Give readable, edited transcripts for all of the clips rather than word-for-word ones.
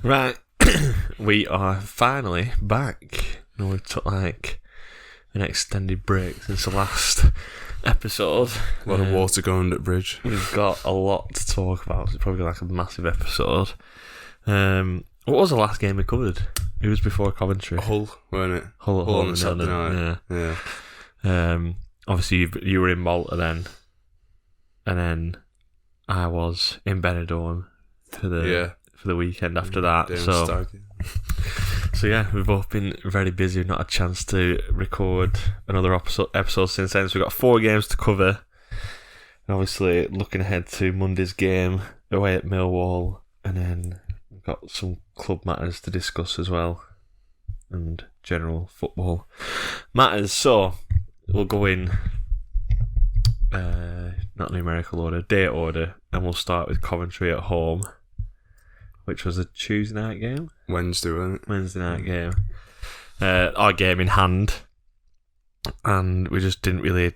Right, we are finally back. We took like an extended break since the last episode. A lot of water going under the bridge. We've got a lot to talk about. It's probably like a massive episode. What was the last game we covered? It was before Coventry. Hull, weren't it? Hull on the Saturday night. Yeah. Obviously, you were in Malta then, and then I was in Benidorm for the weekend after that. So yeah, we've both been very busy. We've not had a chance to record another episode since then. So we've got 4 games to cover. And obviously, looking ahead to Monday's game away at Millwall, and then we've got some club matters to discuss as well, and general football matters. So we'll go in not numerical order, date order, and we'll start with Coventry at home, which was a Tuesday night game. Wednesday, wasn't it? Wednesday night game. Our game in hand, and we just didn't really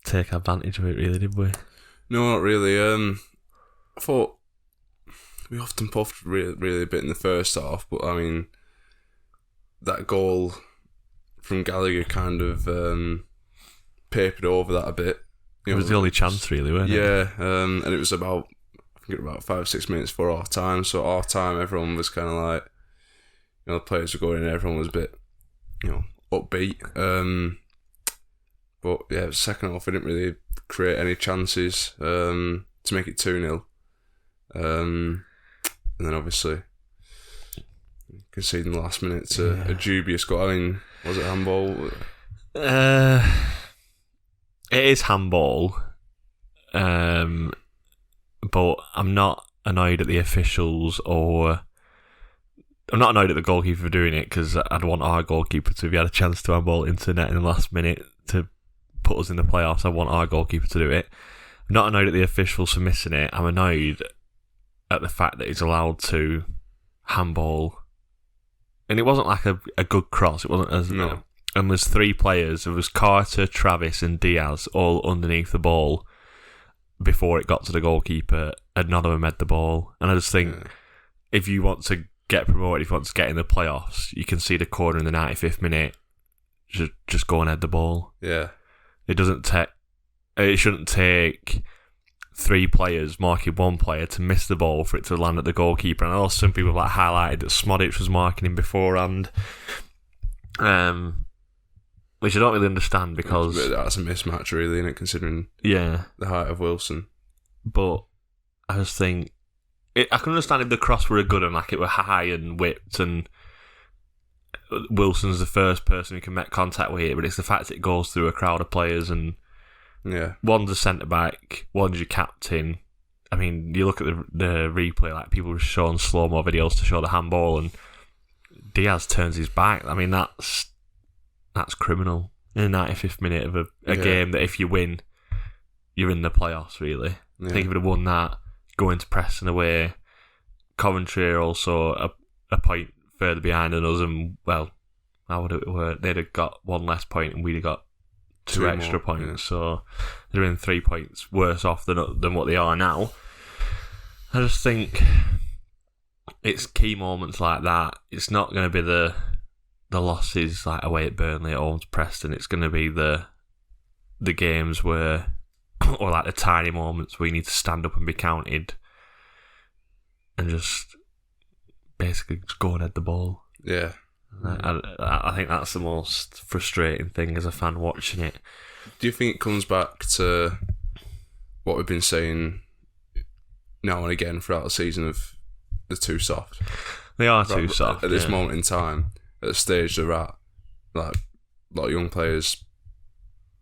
take advantage of it, really, did we? No, not really. I thought we often puffed really a bit in the first half, but I mean, that goal from Gallagher kind of papered over that a bit. It was the only chance, really, wasn't it? Yeah, and it was about 5-6 minutes for half time. So at half time, everyone was kind of like, the players were going in, everyone was a bit, upbeat. But yeah, second half, we didn't really create any chances to make it 2-0. And then obviously conceding the last minute to a dubious goal. I mean, was it handball? It is handball. But I'm not annoyed at the officials, or I'm not annoyed at the goalkeeper for doing it, because I'd want our goalkeeper to, if he had a chance to handball into net in the last minute to put us in the playoffs, I want our goalkeeper to do it. I'm not annoyed at the officials for missing it. I'm annoyed at the fact that he's allowed to handball. And it wasn't like a good cross. It wasn't as... No. And there's 3 players. There was Carter, Travis and Diaz all underneath the ball before it got to the goalkeeper, and none of them had the ball. And I just think, if you want to get promoted, if you want to get in the playoffs, you can see the corner in the 95th minute, just go and head the ball. Yeah. It shouldn't take 3 players marking 1 player to miss the ball for it to land at the goalkeeper. And I know some people have highlighted that Smodic was marking him beforehand, which I don't really understand, because that's a mismatch, really, isn't it, considering the height of Wilson. But I just think I can understand if the cross were a good one, like it were high and whipped, and Wilson's the first person who can make contact with it. But it's the fact that it goes through a crowd of players, and one's a centre back, one's your captain. I mean, you look at the replay, like people were showing slow mo videos to show the handball, and Diaz turns his back. I mean, that's criminal in the 95th minute of a game that if you win, you're in the playoffs, really. I think if you'd have won that, going to Preston away, Coventry are also a point further behind than us, and, well, how would it work? They'd have got 1 less point and we'd have got 2 extra more points, so they're in 3 points worse off than what they are now. I just think it's key moments like that. It's not going to be the losses like away at Burnley, at home to Preston. It's going to be the games where, or like the tiny moments where you need to stand up and be counted, and just basically just go and head the ball. Yeah. I think that's the most frustrating thing as a fan watching it. Do you think it comes back to what we've been saying now and again throughout the season of the too soft? They are too soft. At this moment in time, at the stage they're at, like a lot of young players,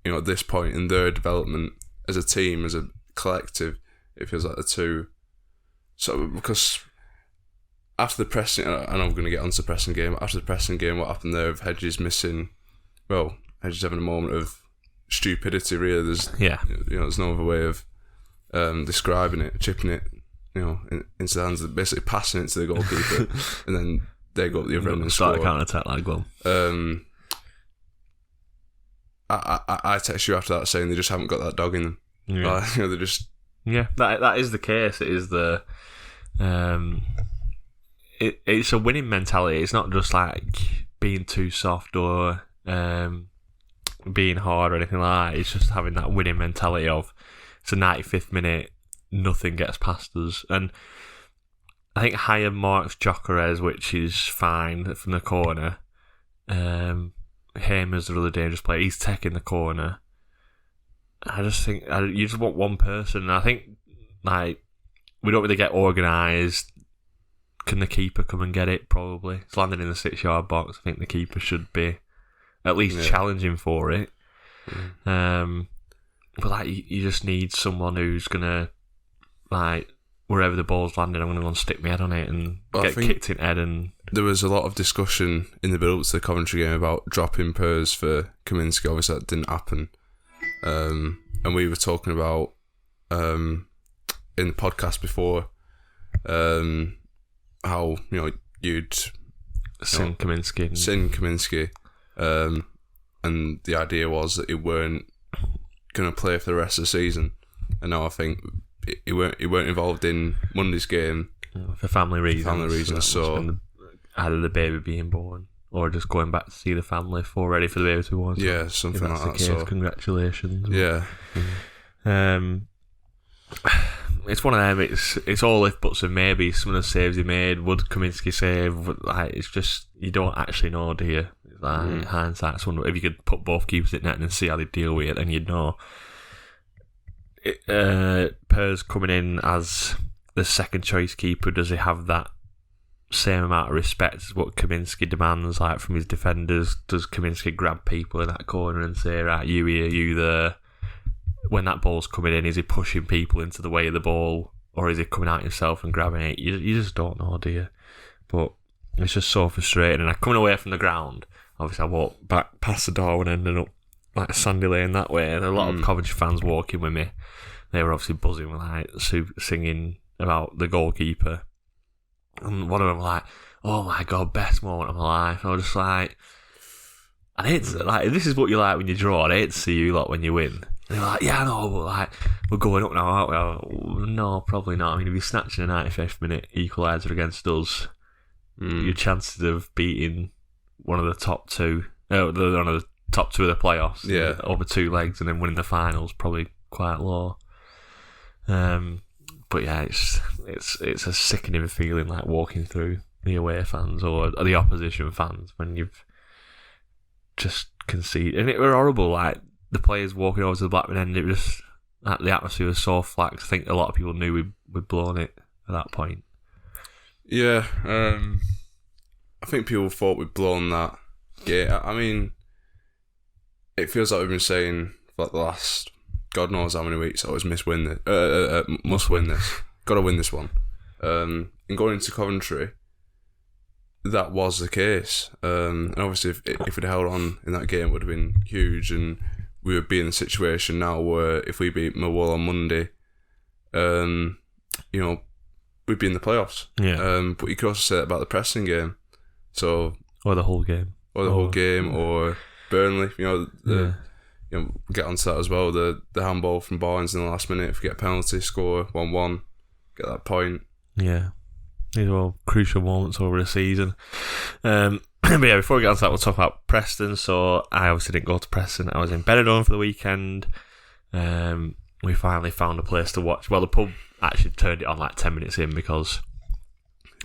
at this point in their development as a team, as a collective, it feels like the two. So, because after the Preston, I know we're going to get onto the Preston game, after the Preston game, what happened there of Hedges missing, Hedges having a moment of stupidity, really. There's no other way of describing it, chipping it, into the hands, basically passing it to the goalkeeper, and then they go up the other end and start score. a counter-attack like well. I text you after that saying they just haven't got that dog in them. Yeah. They just... Yeah, that is the case. It is the... it's a winning mentality. It's not just like being too soft or being hard or anything like that. It's just having that winning mentality of it's a 95th minute, nothing gets past us. And I think higher marks Gyökeres, which is fine from the corner. Hamer's a really dangerous player. He's taking the corner. I just think you just want one person. And I think like we don't really get organised. Can the keeper come and get it? Probably. It's landing in the 6-yard box. I think the keeper should be at least challenging for it. But like you just need someone who's gonna like wherever the ball's landing, I'm gonna go and stick my head on it and get kicked in the head. And there was a lot of discussion in the build-up to the Coventry game about dropping Pers for Kaminski. Obviously, that didn't happen. And we were talking about in the podcast before how you'd sin Kaminski, and the idea was that it weren't going to play for the rest of the season. And now I think it weren't involved in Monday's game for family reasons. So either the baby being born or just going back to see the family ready for the baby to be born. Yeah, something like that. So congratulations. Yeah. It's one of them. It's all if buts and maybe. Some of the saves he made, would Kaminski save? Like it's just you don't actually know, do you? Like hindsight's one. If you could put both keepers in net and see how they deal with it, then you'd know. Pers coming in as the second choice keeper, does he have that same amount of respect as what Kaminski demands, like from his defenders? Does Kaminski grab people in that corner and say, right, you here, you there? When that ball's coming in, is he pushing people into the way of the ball, or is he coming out himself and grabbing it? You just don't know, do you? But it's just so frustrating. And coming away from the ground, obviously I walked back past the door and ended up like Sandy Lane that way, and a lot of Coventry fans walking with me. They were obviously buzzing with like singing about the goalkeeper, and one of them was like, "Oh my god, best moment of my life." And I was just like, I hate to, like, this is what you like when you draw. I hate to see you lot when you win. And they were like, yeah, I know, but like we're going up now, aren't we? Like, no, probably not. I mean, if you're snatching a 95th minute equaliser against us, your chances of beating one of the top two, one of the top two of the playoffs, over 2 legs, and then winning the finals, probably quite low. But yeah, it's a sickening feeling, like walking through the away fans or the opposition fans when you've just conceded, and it were horrible. Like the players walking over to the Blackburn end, it was just like the atmosphere was so flat. I think a lot of people knew we'd blown it at that point. Yeah, I think people thought we'd blown that. Yeah, I mean, it feels like we've been saying for like the last God knows how many weeks, I always must win this. Got to win this one. And going into Coventry, that was the case. And obviously, if we'd held on in that game, it would have been huge. And we would be in a situation now where if we beat Millwall on Monday, we'd be in the playoffs. Yeah. But you could also say that about the Preston game. So or the whole game. Or Burnley. Get onto that as well. The handball from Barnes in the last minute, forget a penalty, score 1-1, get that point. Yeah. These are all crucial moments over the season. But yeah, before we get on to that, we'll talk about Preston. So I obviously didn't go to Preston. I was in Benidorm for the weekend. We finally found a place to watch. Well, the pub actually turned it on like 10 minutes in because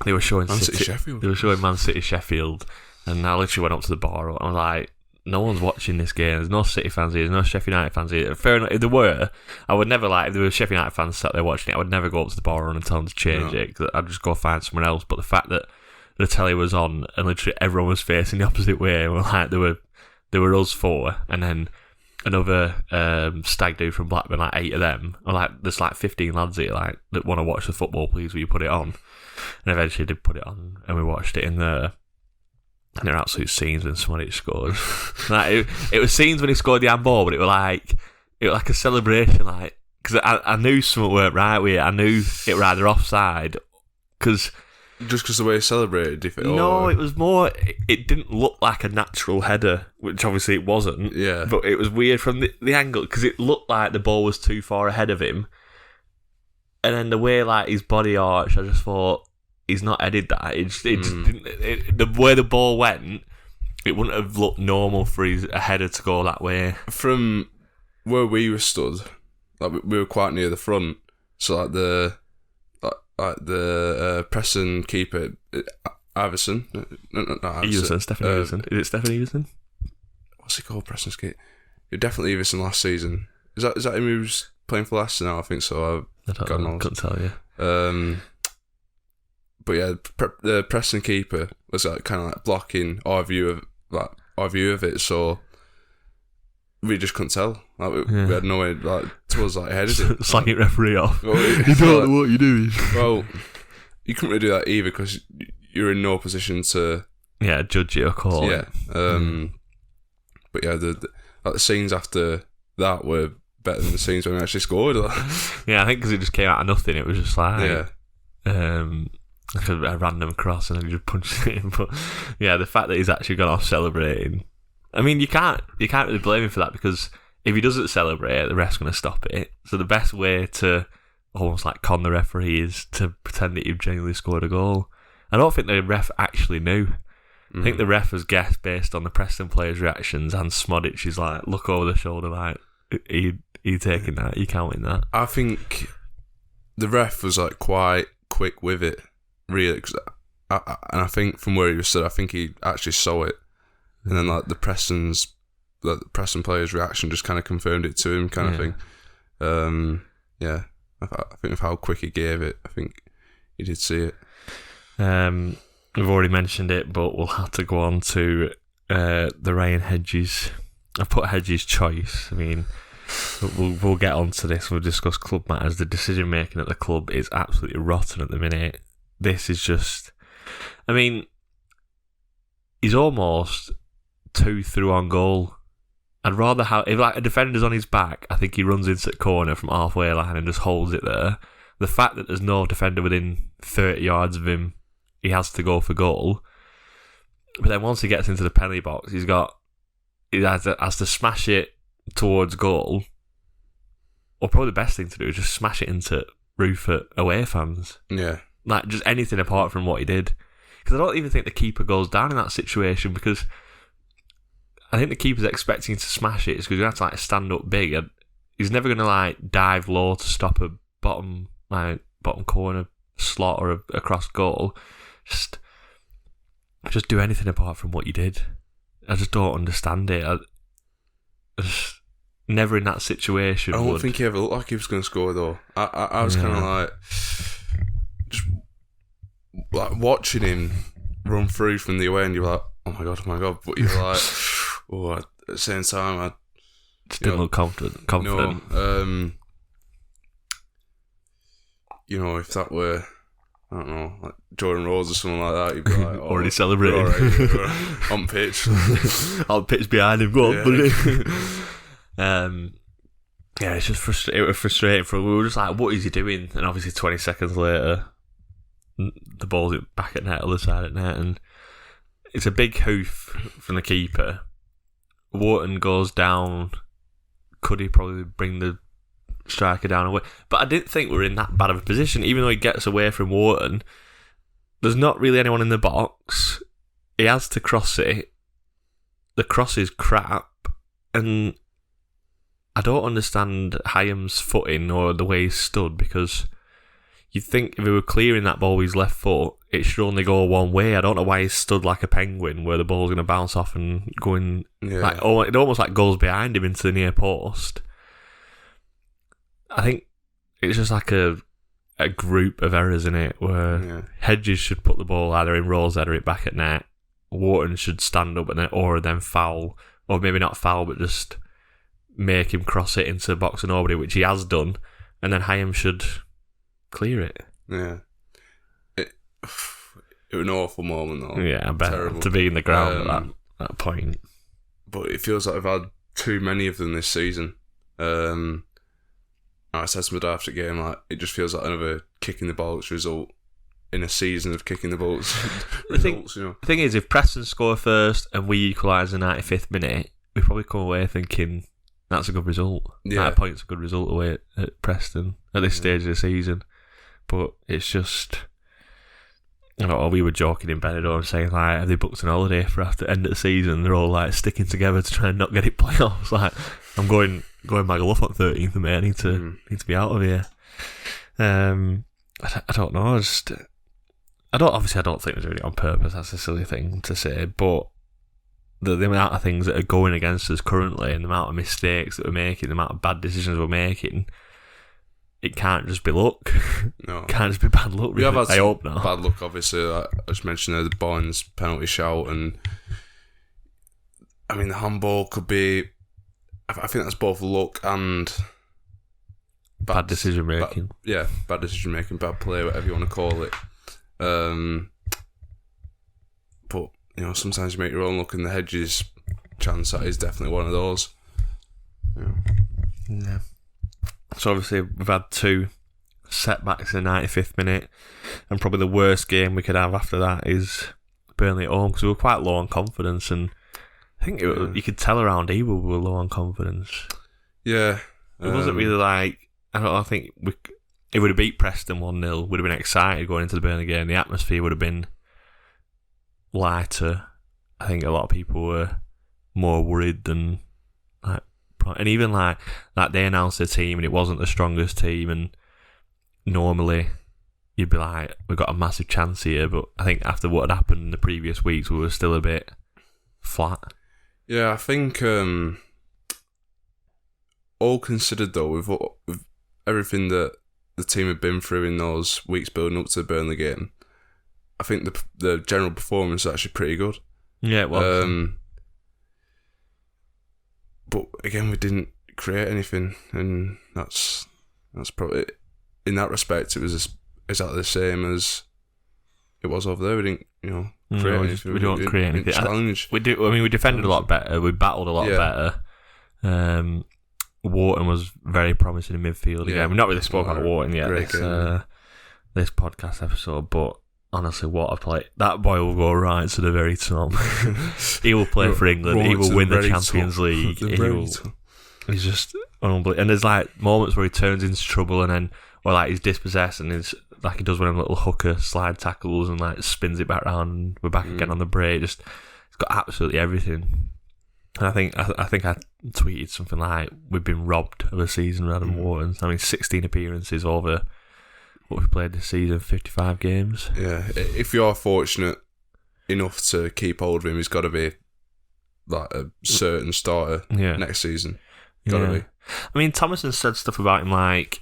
they were showing Man City Sheffield. They were showing Man City Sheffield, and I literally went up to the bar and I was like, no one's watching this game. There's no City fans here. There's no Sheffield United fans here. Fair enough. If there were, I would never, like, if there were Sheffield United fans sat there watching it, I would never go up to the bar and tell them to change it. Cause I'd just go find someone else. But the fact that the telly was on and literally everyone was facing the opposite way, and like there were us 4, and then another stag do from Blackburn, like 8 of them. And like there's like 15 lads here like that want to watch the football. Please, will you put it on? And eventually did put it on, and we watched it in there. And they're absolute scenes when somebody scored. Like it was scenes when he scored the handball, but it was like a celebration. Like because I knew something weren't right with it. I knew it were either offside because the way he celebrated. It was more. It didn't look like a natural header, which obviously it wasn't. Yeah, but it was weird from the angle because it looked like the ball was too far ahead of him, and then the way like his body arched, I just thought he's not headed that. The way the ball went, it wouldn't have looked normal for a header to go that way. From where we were stood, like we were quite near the front, so like the Preston keeper, Iverson. No, Iverson, Stephen Iverson. Is it Stephen Iverson? What's he called? Preston's keeper. Definitely Iverson last season. Is that him who's playing for Leicester now? I think so. I don't know. Couldn't tell you. But yeah, the Preston keeper was like kind of like blocking our view of it, so we just couldn't tell. Like we had no way. Like to us, like headed it. Slagging referee off. Well, you don't know what you're doing. Well, you couldn't really do that either because you're in no position to judge your call. Yeah. But yeah, the scenes after that were better than the scenes when we actually scored. Yeah, I think because it just came out of nothing. It was just like like a random cross and then he just punched it in. But yeah, the fact that he's actually gone off celebrating, I mean, you can't really blame him for that, because if he doesn't celebrate, the ref's going to stop it. So the best way to almost like con the referee is to pretend that you've genuinely scored a goal. I don't think the ref actually knew. I think the ref has guessed based on the Preston players' reactions, and Smodic is like, look over the shoulder like, are you taking that? Are you counting that? I think the ref was like quite quick with it, really, and I think from where he was stood, I think he actually saw it, and then like the Preston players' reaction just kind of confirmed it to him, kind of thing. I think of how quick he gave it, I think he did see it. We've already mentioned it, but we'll have to go on to the Ryan Hedges. I've put Hedges' choice. I mean, we'll get on to this. We'll discuss club matters. The decision making at the club is absolutely rotten at the minute. This is just, I mean, he's almost 2 through on goal. I'd rather have, if like a defender's on his back, I think he runs into the corner from halfway line and just holds it there. The fact that there's no defender within 30 yards of him, he has to go for goal. But then once he gets into the penalty box, he has to smash it towards goal. Or probably the best thing to do is just smash it into roof at away fans. Yeah. Like, just anything apart from what he did. Because I don't even think the keeper goes down in that situation, because I think the keeper's expecting to smash it because he's going to have to like stand up big. And he's never going to like dive low to stop a bottom corner slot or a cross goal. Just do anything apart from what you did. I just don't understand it. I just never in that situation. I don't think he ever looked like he was going to score though. I was kind of like just like watching him run through from the away, and you're like, oh my god. But you're like, at the same time, I just didn't look confident. No, if that were, I don't know, like Jordan Rose or something like that, you'd be like, already celebrating. Right, on pitch. On pitch behind him, go on, buddy. Yeah, it's just it was frustrating. We were just like, what is he doing? And obviously 20 seconds later, the ball's back at net, other side at net, and it's a big hoof from the keeper. Wharton goes down. Could he probably bring the striker down away? But I didn't think we were in that bad of a position. Even though he gets away from Wharton, there's not really anyone in the box. He has to cross it. The cross is crap, and I don't understand Hyam's footing or the way he stood, because you'd think if he were clearing that ball with his left foot, it should only go one way. I don't know why he stood like a penguin where the ball's going to bounce off and go in. Yeah. It almost like goes behind him into the near post. I think it's just like a group of errors in it where Hedges should put the ball either in Rose, header it back at net. Wharton should stand up or then foul, or maybe not foul, but just make him cross it into the box of nobody, which he has done, and then Hyam should clear it. Yeah. It was an awful moment though. Yeah, I bet. Terrible. To be in the ground at that point. But it feels like I've had too many of them this season. I said to my dad after the game, like, it just feels like another kicking the bolts result in a season of kicking the bolts results, The thing is, if Preston score first and we equalise in the 95th minute, we probably come away thinking that's a good result. Yeah. 9 points a good result away at Preston at this stage of the season. But it's just, I don't know, we were joking in Benidorm saying, like, have they booked an holiday for after the end of the season? They're all, like, sticking together to try and not get it playoffs. Like, I'm going Magaluf on 13th of May. I need to be out of here. I don't know. I don't think they're doing it on purpose. That's a silly thing to say. But the amount of things that are going against us currently and the amount of mistakes that we're making, the amount of bad decisions we're making, it can't just be luck. No. It can't just be bad luck. We have had I hope not. Bad luck, obviously. Like I just mentioned the Barnes penalty shout, and I mean the handball could be. I think that's both luck and bad decision making. Bad decision making, bad play, whatever you want to call it. But you know, sometimes you make your own luck in the hedges. Chance that is definitely one of those. Yeah. So obviously we've had 2 setbacks in the 95th minute, and probably the worst game we could have after that is Burnley at home, because we were quite low on confidence, and I think you could tell around here we were low on confidence. Yeah. It wasn't really like, I think it would have beat Preston 1-0, would have been excited going into the Burnley game. The atmosphere would have been lighter. I think a lot of people were more worried than and even like they announced their team and it wasn't the strongest team, and normally you'd be like, we've got a massive chance here, but I think after what had happened in the previous weeks we were still a bit flat. Yeah, I think all considered though, with everything that the team had been through in those weeks building up to the Burnley game, I think the general performance is actually pretty good. Yeah, it was. But again, we didn't create anything, and that's probably, in that respect, it was exactly the same as it was over there. We didn't, create anything. We don't create anything. Challenge. We do. I mean, we defended a lot better. We battled a lot better. Wharton was very promising in midfield again. We've not really spoken about Wharton yet this podcast episode, but honestly, what a play. That boy will go right to the very top. He will play for England. He will win the Champions League. He's just unbelievable. And there's like moments where he turns into trouble, and then, or like he's dispossessed, and he's like he does one of them little hooker slide tackles and like spins it back around, and we're back again on the break. He's got absolutely everything. And I think I tweeted something like, we've been robbed of a season rather than Wharton. I mean, 16 appearances over what we played this season, 55 games. Yeah, if you're fortunate enough to keep hold of him, he's got to be like a certain starter next season. Got to be. I mean, Thomason said stuff about him like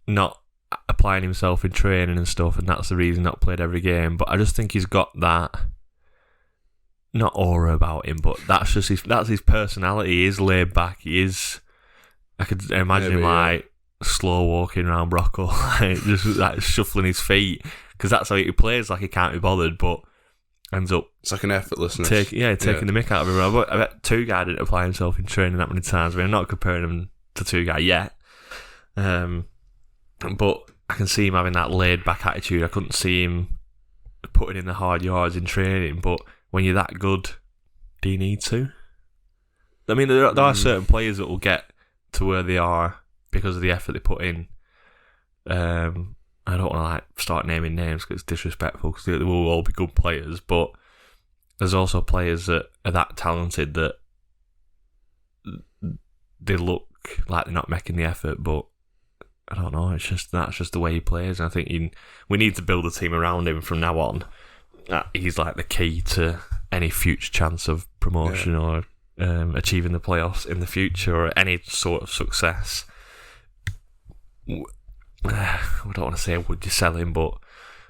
not applying himself in training and stuff, and that's the reason not played every game. But I just think he's got that, not aura about him, but that's his personality. He is laid back. He is. I could imagine him like slow walking around Brocco, like, just like shuffling his feet, because that's how he plays. Like he can't be bothered, but ends up. It's like an effortlessness. Taking the mick out of him. I bet Two-Guy didn't apply himself in training that many times. I mean, I'm not comparing him to Two-Guy yet, but I can see him having that laid back attitude. I couldn't see him putting in the hard yards in training, but when you're that good, do you need to? I mean, there are certain players that will get to where they are because of the effort they put in. I don't want to start naming names because it's disrespectful, because they will all be good players, but there's also players that are that talented that they look like they're not making the effort, but I don't know, that's just the way he plays, and I think we need to build a team around him from now on. He's like the key to any future chance of promotion or achieving the playoffs in the future, or any sort of success. I don't want to say would you sell him, but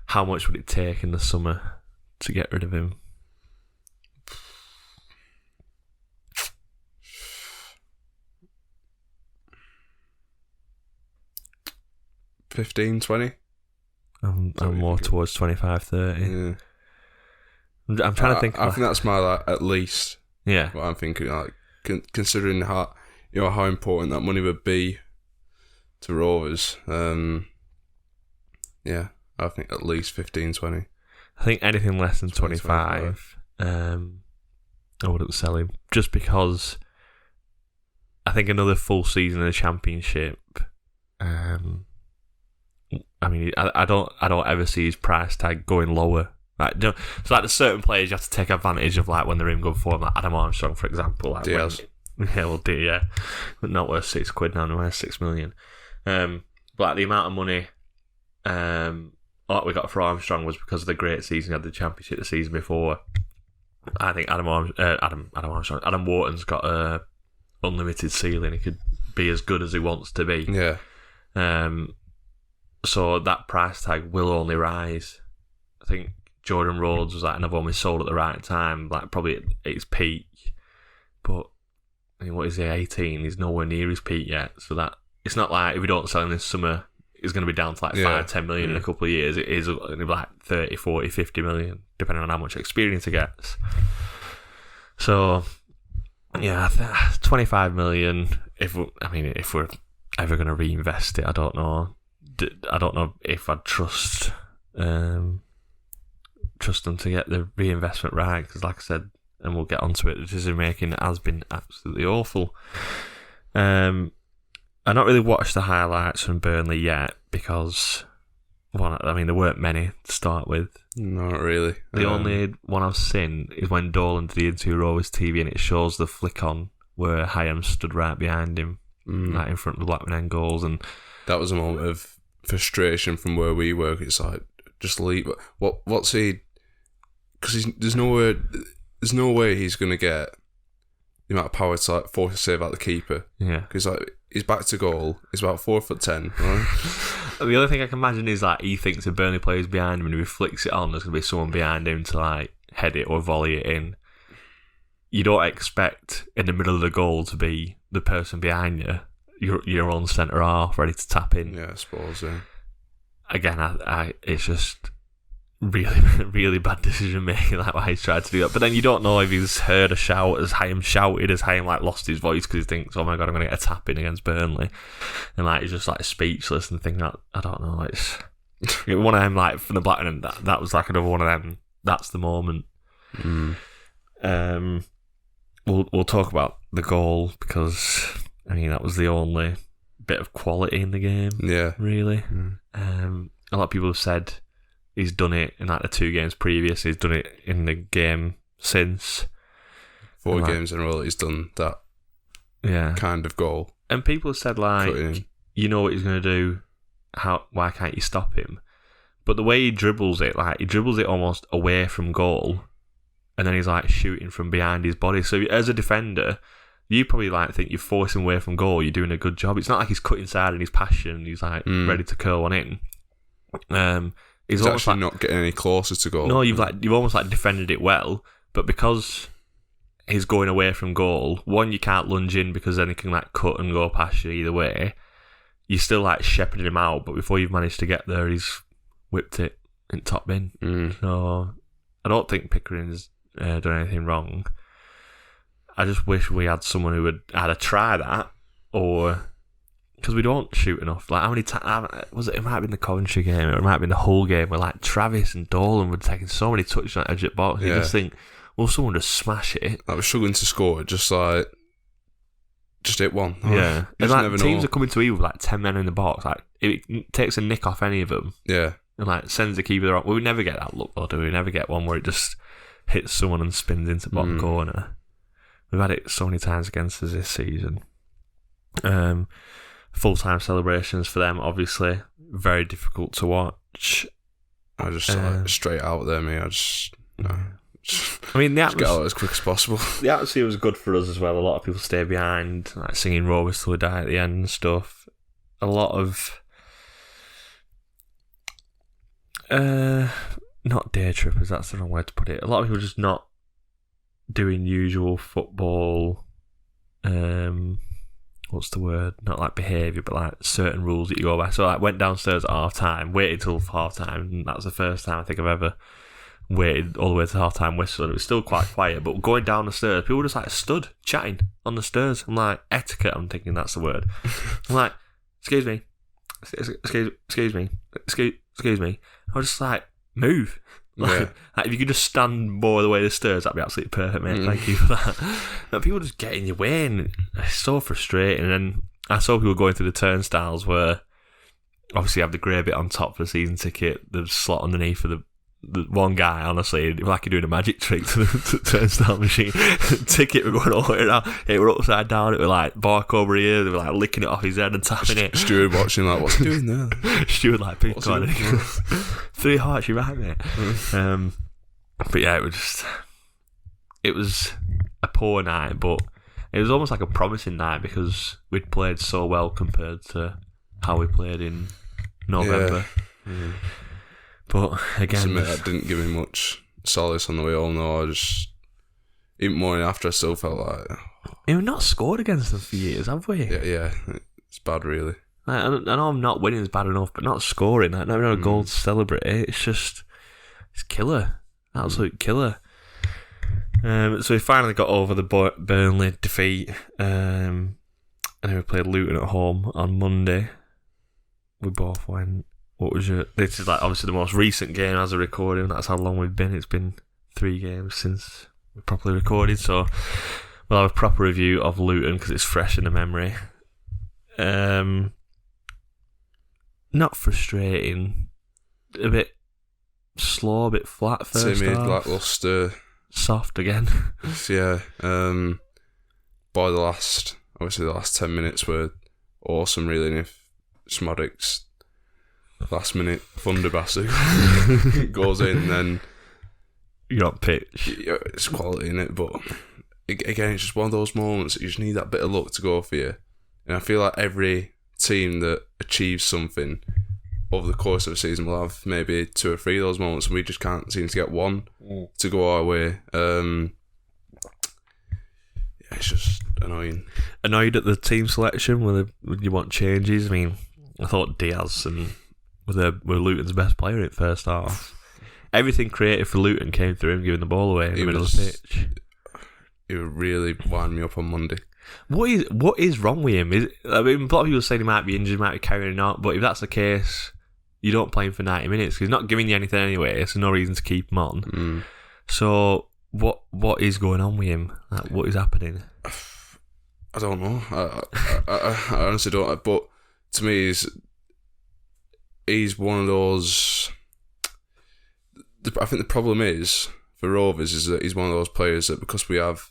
how much would it take in the summer to get rid of him? $15-20. I'm more towards 25-30. Yeah. I'm trying to think. I think that's my at least. Yeah. What I'm thinking, considering how important that money would be to Rovers. I think at least 15-20. I think anything less than 25, I wouldn't sell him, just because I think another full season in the Championship I mean, I don't ever see his price tag going lower. Like, so like there's certain players you have to take advantage of, like when they're in good form, like Adam Armstrong, for example. Like yeah, but not worth £6 now, worth 6 million. But like the amount of money we got for Armstrong was because of the great season he had the Championship the season before. I think Adam Wharton's got a unlimited ceiling. He could be as good as he wants to be. Yeah. So that price tag will only rise. I think Jordan Rhodes was like another one we sold at the right time, like probably at its peak. But I mean, what is he, 18? He's nowhere near his peak yet. So that it's not like if we don't sell him this summer, it's going to be down to like 5-10 million in a couple of years. It is going to be like 30, 40, 50 million, depending on how much experience he gets. So, yeah, 25 million. If we're ever going to reinvest it, I don't know. I don't know if I'd trust them to get the reinvestment right, because like I said, and we'll get onto it, the decision making has been absolutely awful. I've not really watched the highlights from Burnley yet because, there weren't many to start with. Not really. The only one I've seen is when Dolan did the interview Rovers TV, and it shows the flick on where Hyam stood right behind him, like in front of the Blackburn end goals, and that was a moment of frustration from where we were. It's like, just leave. What's he? Because there's no way he's going to get the amount of power to like force a save out the keeper. Yeah, because he's back to goal. He's about 4'10". Right? The other thing I can imagine is like he thinks the Burnley player's behind him, and if he flicks it on, there's going to be someone behind him to like head it or volley it in. You don't expect in the middle of the goal to be the person behind you, your own centre half ready to tap in. Yeah, I suppose. Yeah. Again, it's just really, really bad decision making, like why he's tried to do that. But then you don't know if he's heard a shout, as Hyam shouted, as Hyam like lost his voice because he thinks, oh my god, I'm going to get a tap in against Burnley, and like he's just like speechless and thinking that, I don't know, it's one of them like from the Blackburn end, that was like another one of them. That's the moment. We'll talk about the goal because that was the only bit of quality in the game. Yeah, really. A lot of people have said he's done it in like the 2 games previous. He's done it in the game since. 4 games in a row he's done that kind of goal. And people have said like, you know what he's going to do, why can't you stop him? But the way he dribbles it almost away from goal, and then he's like shooting from behind his body. So as a defender, you probably like think you're forcing away from goal, you're doing a good job. It's not like he's cut inside and he's passion and he's like ready to curl one in. He's almost actually not getting any closer to goal. No, you've almost like defended it well, but because he's going away from goal, one, you can't lunge in because then he can like cut and go past you either way. You're still like shepherding him out, but before you've managed to get there, he's whipped it in top bin. So I don't think Pickering's done anything wrong. I just wish we had someone who would either try that or. Because we don't shoot enough. Like, how many times was it? It might have been the Coventry game, or it might have been the whole game where like Travis and Dolan were taking so many touches on the edge of the box. You just think, well, someone just smash it. I was struggling to score, just hit one. Yeah, and like teams are coming to you with like 10 men in the box. Like, if it takes a nick off any of them, and like sends the keeper the wrong. Well, we never get that look, though, do we? We never get one where it just hits someone and spins into the bottom corner. We've had it so many times against us this season. Full-time celebrations for them, obviously. Very difficult to watch. I just straight out there, me. The atmosphere, get out as quick as possible. The atmosphere was good for us as well. A lot of people stayed behind, like singing Rovers till we die at the end and stuff. A lot of not day trippers, that's the wrong way to put it. A lot of people just not doing usual football what's the word? Not like behaviour, but like certain rules that you go by. So I went downstairs at half time, waited till half time, and that was the first time I think I've ever waited all the way to half time whistle, and it was still quite quiet. But going down the stairs, people just like stood chatting on the stairs. I'm like, etiquette, I'm thinking that's the word. I'm like, excuse me. I was just like, move. Like, if you could just stand more of the way the stairs, that'd be absolutely perfect, mate. Thank you for that. But people just get in your way, and it's so frustrating. And I saw people going through the turnstiles where obviously have the grey bit on top for the season ticket, the slot underneath for the one guy, honestly, like you're doing a magic trick to the turnstile machine. Ticket were going all the way around. It were upside down. It were like bark over here. They were like licking it off his head and tapping it. Steward watching like, what's he doing there? Steward like, big time. 3 hearts, you're right, mate. But yeah, it was a poor night, but it was almost like a promising night because we'd played so well compared to how we played in November. Yeah. But again, that didn't give me much solace on the way home. Though even morning after, I still felt like we've not scored against them for years, have we? Yeah, it's bad, really. I know I'm not winning is bad enough, but not scoring, like not a goal to celebrate. It's killer, absolute killer. So we finally got over the Burnley defeat, and then we played Luton at home on Monday. We both went. This is like obviously the most recent game as a recording. That's how long we've been. It's been 3 games since we properly recorded. So we'll have a proper review of Luton because it's fresh in the memory. Not frustrating. A bit slow, a bit flat first timid, half. lacklustre. Soft again. Yeah. By the last 10 minutes were awesome, really. And if Smodic's last minute thunder bastard goes in, then you're on pitch. It's quality in it, but again, it's just one of those moments that you just need that bit of luck to go for you. And I feel like every team that achieves something over the course of a season will have maybe 2 or 3 of those moments, and we just can't seem to get one to go our way. It's just annoying. Annoyed at the team selection. Would you want changes? I mean, I thought Diaz were Luton's best player in first half. Everything creative for Luton came through him giving the ball away in the middle of the pitch. He really wound me up on Monday. What is wrong with him? A lot of people say he might be injured, might be carrying out, but if that's the case, you don't play him for 90 minutes because he's not giving you anything anyway, so no reason to keep him on. So what is going on with him? Like, what is happening? I don't know. I honestly don't. But to me, he's one of those. I think the problem is for Rovers is that he's one of those players that because we have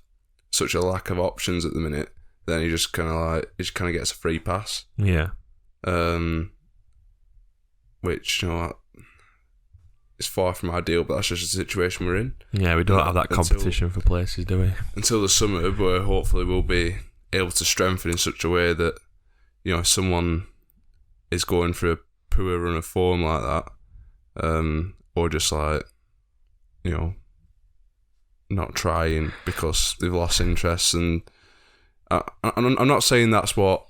such a lack of options at the minute, then he just kind of gets a free pass. Yeah. Which is far from ideal, but that's just the situation we're in. Yeah, we don't have that competition for places, do we? Until the summer, where hopefully we'll be able to strengthen in such a way that if someone is going through a poor run of form like that, or just not trying because they've lost interest, and I'm not saying that's what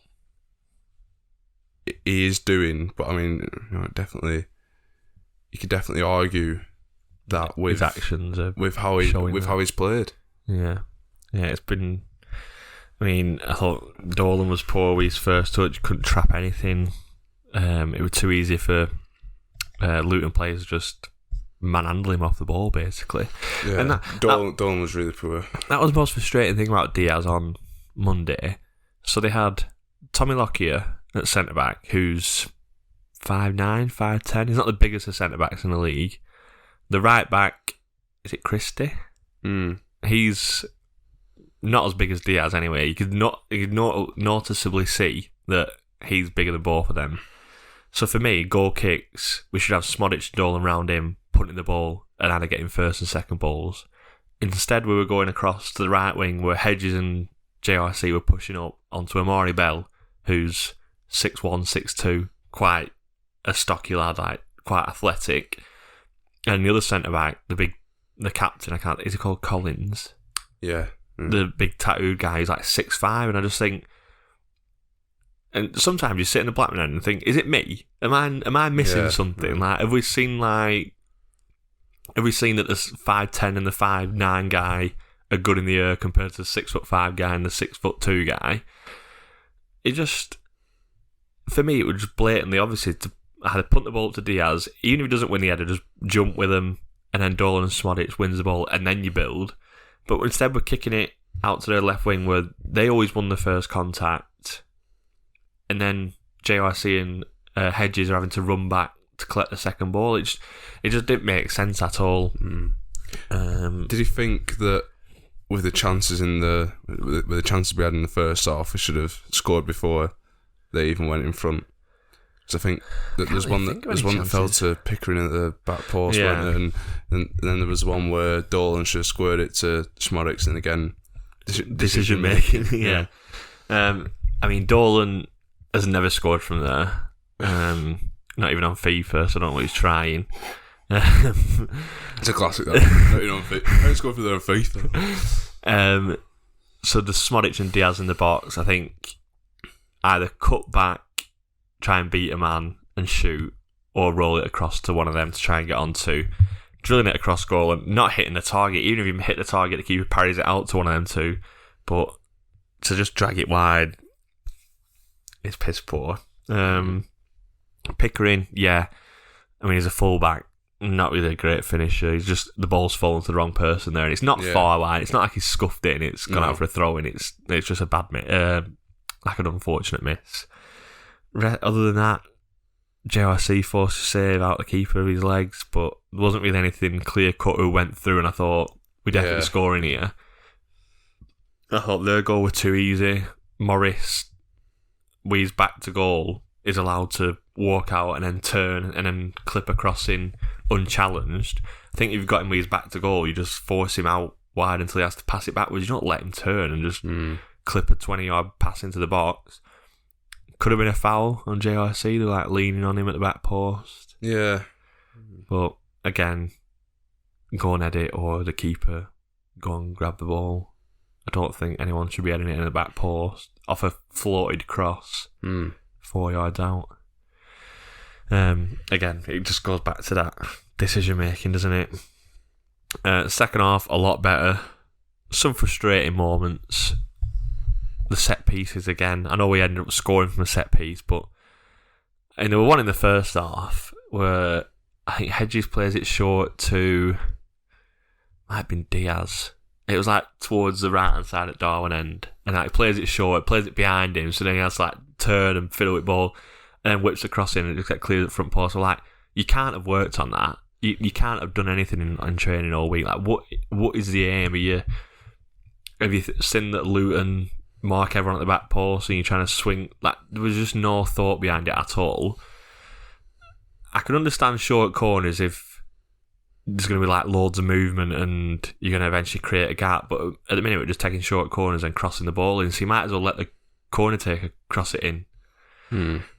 he is doing, but I mean, definitely, you could definitely argue that with his actions, with how he's played. Yeah, it's been. I mean, I thought Dolan was poor with his first touch, couldn't trap anything. It was too easy for Luton players to just manhandle him off the ball, basically. Yeah, and Dolan was really poor. That was the most frustrating thing about Diaz on Monday. So they had Tommy Lockyer at centre-back, who's 5'9", 5'10". He's not the biggest of centre-backs in the league. The right-back, is it Christie? He's not as big as Diaz anyway. You could noticeably see that he's bigger than both of them. So for me, goal kicks, we should have Smodic and Dolan round him, putting the ball and either getting first and second balls. Instead, we were going across to the right wing where Hedges and JRC were pushing up onto Amari Bell, who's 6'1", 6'2", quite a stocky lad, quite athletic. And the other centre-back, the captain, is he called Collins? Yeah. The big tattooed guy, he's 6'5", and I just think. And sometimes you sit in the Blackburn end and think, is it me? Am I missing something? Have we seen that the 5'10" and the 5'9" guy are good in the air compared to the 6'5" guy and the 6'2" guy? It just, for me, it was just blatantly obviously I had to punt the ball up to Diaz. Even if he doesn't win the header, just jump with him, and then Dolan and Smodic wins the ball, and then you build. But instead, we're kicking it out to their left wing where they always won the first contact. And then JRC and Hedges are having to run back to collect the second ball. It just didn't make sense at all. Did you think that with the chances with the chances we had in the first half, we should have scored before they even went in front? Because I think that there's one that fell to Pickering at the back post, wasn't it? And then there was one where Dolan should have squared it to Schmorix, and again, decision making. Yeah. I mean, Dolan has never scored from there. Not even on FIFA, so I don't know what he's trying. It's a classic, though. Not even on FIFA. I scored from there on FIFA. So the Smodic and Diaz in the box, I think either cut back, try and beat a man and shoot, or roll it across to one of them to try and get onto. Drilling it across goal and not hitting the target. Even if you hit the target, the keeper parries it out to one of them two. But to just drag it wide, it's piss poor. Pickering, I mean, he's a fullback, not really a great finisher. He's just, the ball's fallen to the wrong person there, and it's not far wide. It's not like he's scuffed it and it's gone out for a throw in. It's just a bad miss, like an unfortunate miss. Other than that, JRC forced a save out the keeper of his legs, but there wasn't really anything clear cut who went through, and I thought we definitely scoring here. I thought their goal was too easy. Morris, when he's back to goal, is allowed to walk out and then turn and then clip a crossing unchallenged. I think if you've got him when he's back to goal, you just force him out wide until he has to pass it backwards. You don't let him turn and just clip a 20-yard pass into the box. Could have been a foul on JRC. They're like leaning on him at the back post. Yeah. But again, go and edit, or the keeper go and grab the ball. I don't think anyone should be heading it in the back post off a floated cross 4 yards out. Again, it just goes back to that decision making, doesn't it? Second half, a lot better. Some frustrating moments. The set pieces again. I know we ended up scoring from a set piece, but and there were one in the first half where I think Hedges plays it short to, might have been Diaz. It was like towards the right hand side at Darwin end, and like plays it short, plays it behind him, so then he has to like turn and fiddle with ball, and then whips the cross in and just get cleared at the front post. So like, you can't have worked on that. You can't have done anything in training all week. Like, what is the aim? Have you seen that Luton mark everyone at the back post and you're trying to swing? Like, there was just no thought behind it at all. I can understand short corners if there's going to be like loads of movement and you're going to eventually create a gap, but at the minute we're just taking short corners and crossing the ball in, so you might as well let the corner taker cross it in,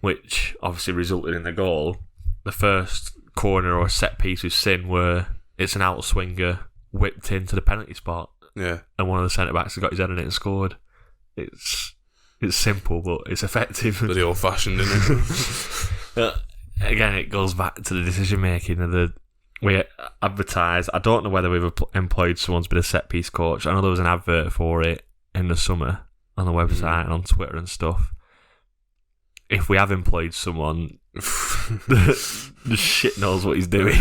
which obviously resulted in the goal. The first corner or set piece we've seen where it's an out swinger whipped into the penalty spot, and one of the centre backs has got his head in it and scored. It's simple, but it's effective. Pretty old fashioned, isn't it? Again, it goes back to the decision making of we advertise. I don't know whether we've employed someone to be a set piece coach. I know there was an advert for it in the summer on the website and on Twitter and stuff. If we have employed someone, the shit knows what he's doing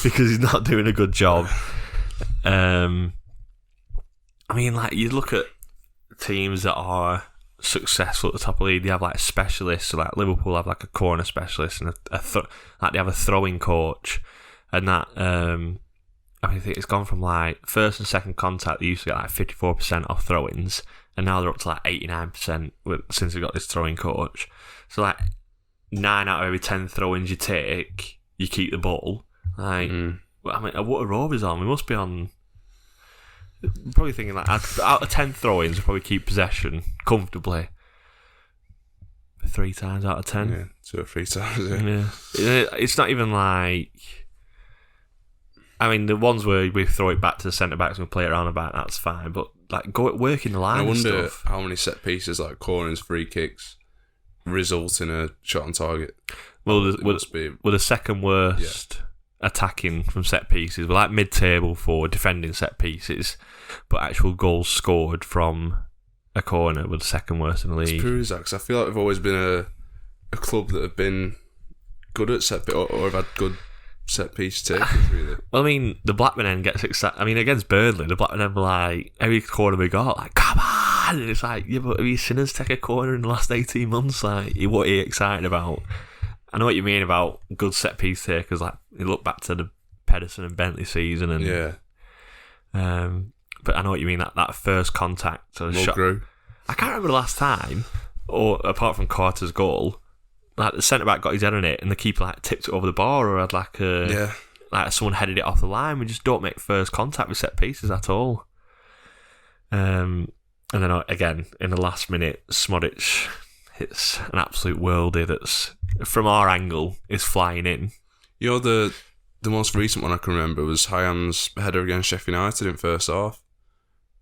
because he's not doing a good job. I mean, like, you look at teams that are successful at the top of the league, they have like specialists. So like Liverpool have like a corner specialist and like they have a throwing coach, and that I mean, I think it's gone from like first and second contact they used to get like 54% off throw-ins, and now they're up to like 89% since they've got this throwing coach. So like 9 out of every 10 throw-ins you take, you keep the ball. Like, I mean, what are Rovers on? We must be on. Probably thinking like out of 10 throw-ins, we probably keep possession comfortably 3 times out of 10. Yeah, 2 or 3 times. It's not even like. I mean, the ones where we throw it back to the centre backs and we play it around about, that's fine. But like, go at work in the line. I wonder and stuff. How many set pieces, like corners, free kicks, result in a shot on target. Well, the second worst. Attacking from set pieces. We're like mid-table for defending set pieces, but actual goals scored from a corner were the second worst in the league. It's proves that, because I feel like we've always been a club that have been good at set or have had good set piece takers, really. Well, I mean, the Blackburn end gets excited. I mean, against Burnley, the Blackburn end were like, every corner we got, like, come on! bad. And it's like, yeah, but have you seen us take a corner in the last 18 months? Like, what are you excited about? I know what you mean about good set piece takers. Like, you look back to the Pedersen and Bentley season, and but I know what you mean. That first contact or shot. I can't remember the last time, or apart from Carter's goal, like the centre back got his head on it, and the keeper like tipped it over the bar, or had like someone headed it off the line. We just don't make first contact with set pieces at all. And then again in the last minute, Smodic hits an absolute worldie that's from our angle is flying in. You know, the most recent one I can remember was Hyam's header against Sheffield United in first half,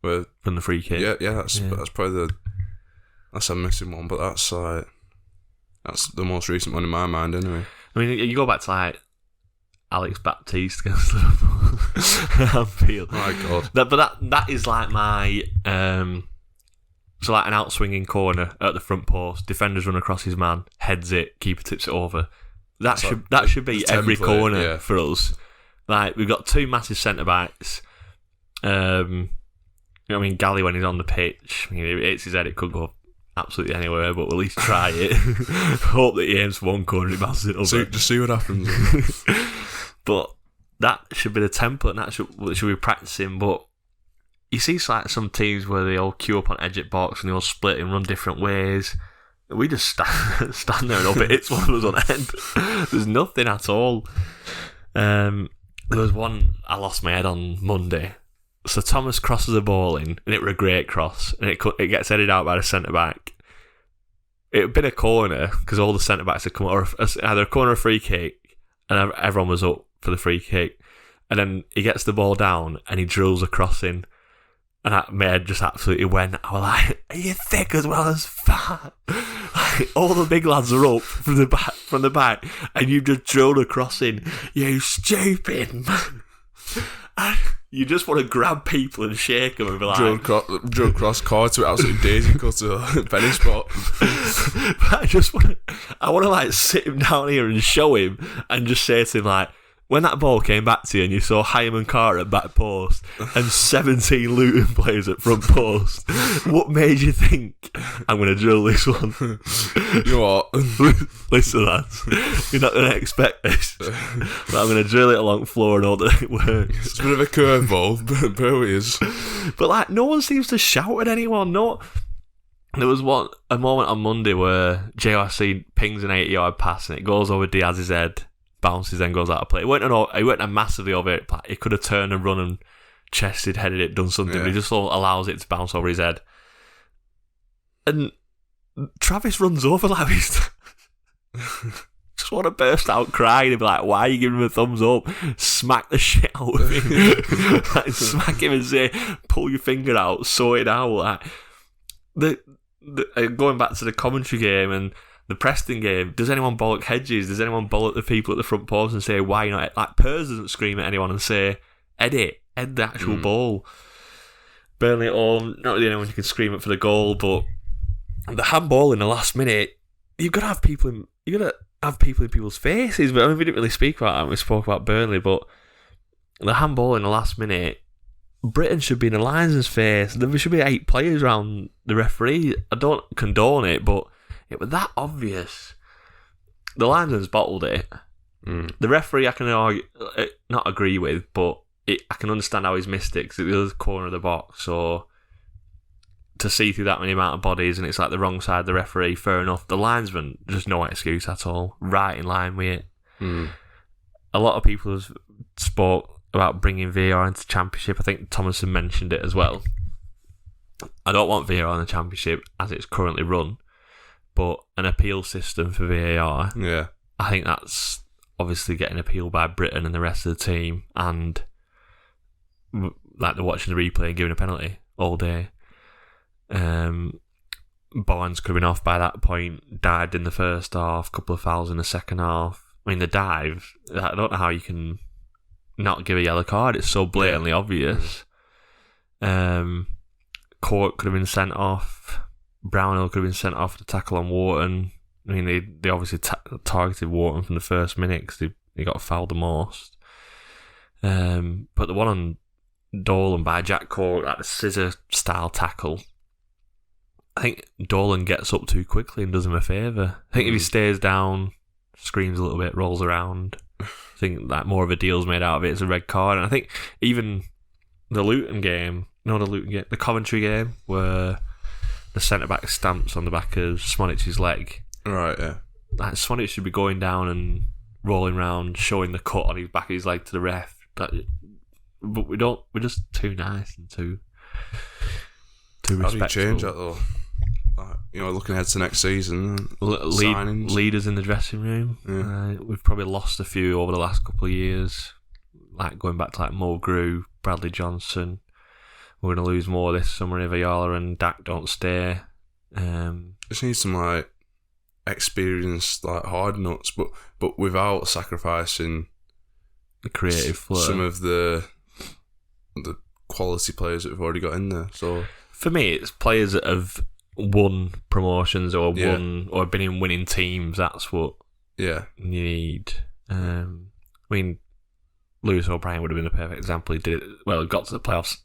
where from the free kick. That's probably that's a missing one, but that's the most recent one in my mind anyway. I mean, you go back to like Alex Baptiste against Liverpool. Anfield. My God. But that is like my so like an outswinging corner at the front post, defenders run across his man, heads it, keeper tips it over. That should be every corner for us. Like, we've got two massive centre backs. I mean, Galley, when he's on the pitch, if it hits his head, it could go absolutely anywhere, but we'll at least try it. Hope that he aims for one corner and he bounces it over. Just see what happens. But that should be the template, and that should be practicing. But you see like some teams where they all queue up on edge at box and they all split and run different ways. We just stand there and hope it hits one of us on end. There's nothing at all. There was one, I lost my head on Monday. So Thomas crosses the ball in, and it were a great cross, and it gets headed out by the centre back. It had been a corner because all the centre backs had come, or either a corner or a free kick, and everyone was up for the free kick. And then he gets the ball down and he drills a crossing. And my head just absolutely went. I was like, are you thick as well as fat? Like, all the big lads are up from the back, and you just drilled a crossing. You stupid man. And you just want to grab people and shake them and be like... Drill cross, Carter, absolutely daisy cutter, penny spot. But I want to like sit him down here and show him and just say to him like, when that ball came back to you and you saw Hyam Carter at back post and 17 Luton players at front post, what made you think, I'm going to drill this one? You know what? Listen, lads, you're not going to expect this, but I'm going to drill it along the floor and hope that it works. It's a bit of a curveball, but it is. But like, no one seems to shout at anyone. No. There was a moment on Monday where JRC pings an 80-yard pass and it goes over Diaz's head, bounces, then goes out of play. It went a massively over it. He could have turned and run and chested, headed it, done something, but he just allows it to bounce over his head. And Travis runs over like he's just want to burst out crying and be like, why are you giving him a thumbs up? Smack the shit out of him. Like, smack him and say, pull your finger out, sort it out. Like, going back to the Coventry game and the Preston game, does anyone bollock Hedges? Does anyone bollock the people at the front post and say, why not? Like, Pers doesn't scream at anyone and say, head the actual ball. Burnley at home, not the only one you can scream at for the goal, but the handball in the last minute, you've got to have people in people's faces. But I mean, we didn't really speak about that. We spoke about Burnley, but the handball in the last minute, Britain should be in the linesman's face. There should be 8 players around the referee. I don't condone it, but it was that obvious. The linesman's bottled it. The referee I can not agree with, but I can understand how he's missed it because it was the other corner of the box. So to see through that many amount of bodies and it's like the wrong side of the referee, fair enough. The linesman, just no excuse at all. Right in line with it. A lot of people have spoke about bringing VAR into Championship. I think Thomason mentioned it as well. I don't want VAR in the Championship as it's currently run, but an appeal system for VAR, I think that's obviously getting appealed by Britain and the rest of the team, and like they're watching the replay and giving a penalty all day. Bowen's coming off by that point, dived in the first half, couple of fouls in the second half. I mean, the dive, I don't know how you can not give a yellow card. It's so blatantly obvious. Court could have been sent off. Brownhill could have been sent off to tackle on Wharton. I mean, they obviously targeted Wharton from the first minute because they got fouled the most. But the one on Dolan by Jack Court, that scissor-style tackle, I think Dolan gets up too quickly and does him a favour. I think if he stays down, screams a little bit, rolls around, I think that more of a deal's made out of it. It's a red card. And I think even the Coventry game, where the centre-back stamps on the back of Smonic's leg. Right, yeah. Like, Smonic should be going down and rolling around, showing the cut on his back of his leg to the ref. But we don't. We're just too nice and too respectful. How do you change that, though? Looking ahead to next season, leaders in the dressing room. Yeah. We've probably lost a few over the last couple of years, like going back to like Mulgrew, Bradley Johnson. We're going to lose more this summer if Ayala and Dak don't stay. Just need some like experienced like hard nuts, but without sacrificing the creative flow. Some of the quality players that we've already got in there. So for me, it's players that have won promotions or won or been in winning teams. That's what you need. I mean, Lewis O'Brien would have been the perfect example. He did it well. He got to the playoffs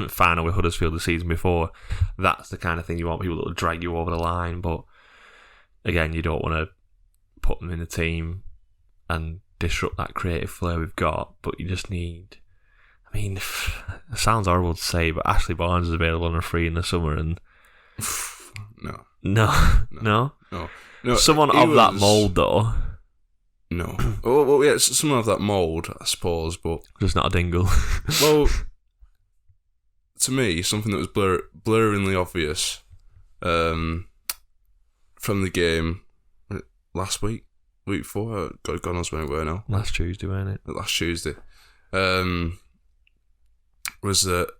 final with Huddersfield the season before. That's the kind of thing you want, people that will drag you over the line. But again, you don't want to put them in a team and disrupt that creative flow we've got. But you just need. I mean, it sounds horrible to say, but Ashley Barnes is available on a free in the summer, and No. Someone of that mould, though. No. Well, yeah, someone of that mould, I suppose, but just not a dingle. Well, to me, something that was blurringly obvious from the game last week before. God knows when it were now. Last Tuesday, wasn't it? Last Tuesday. Was that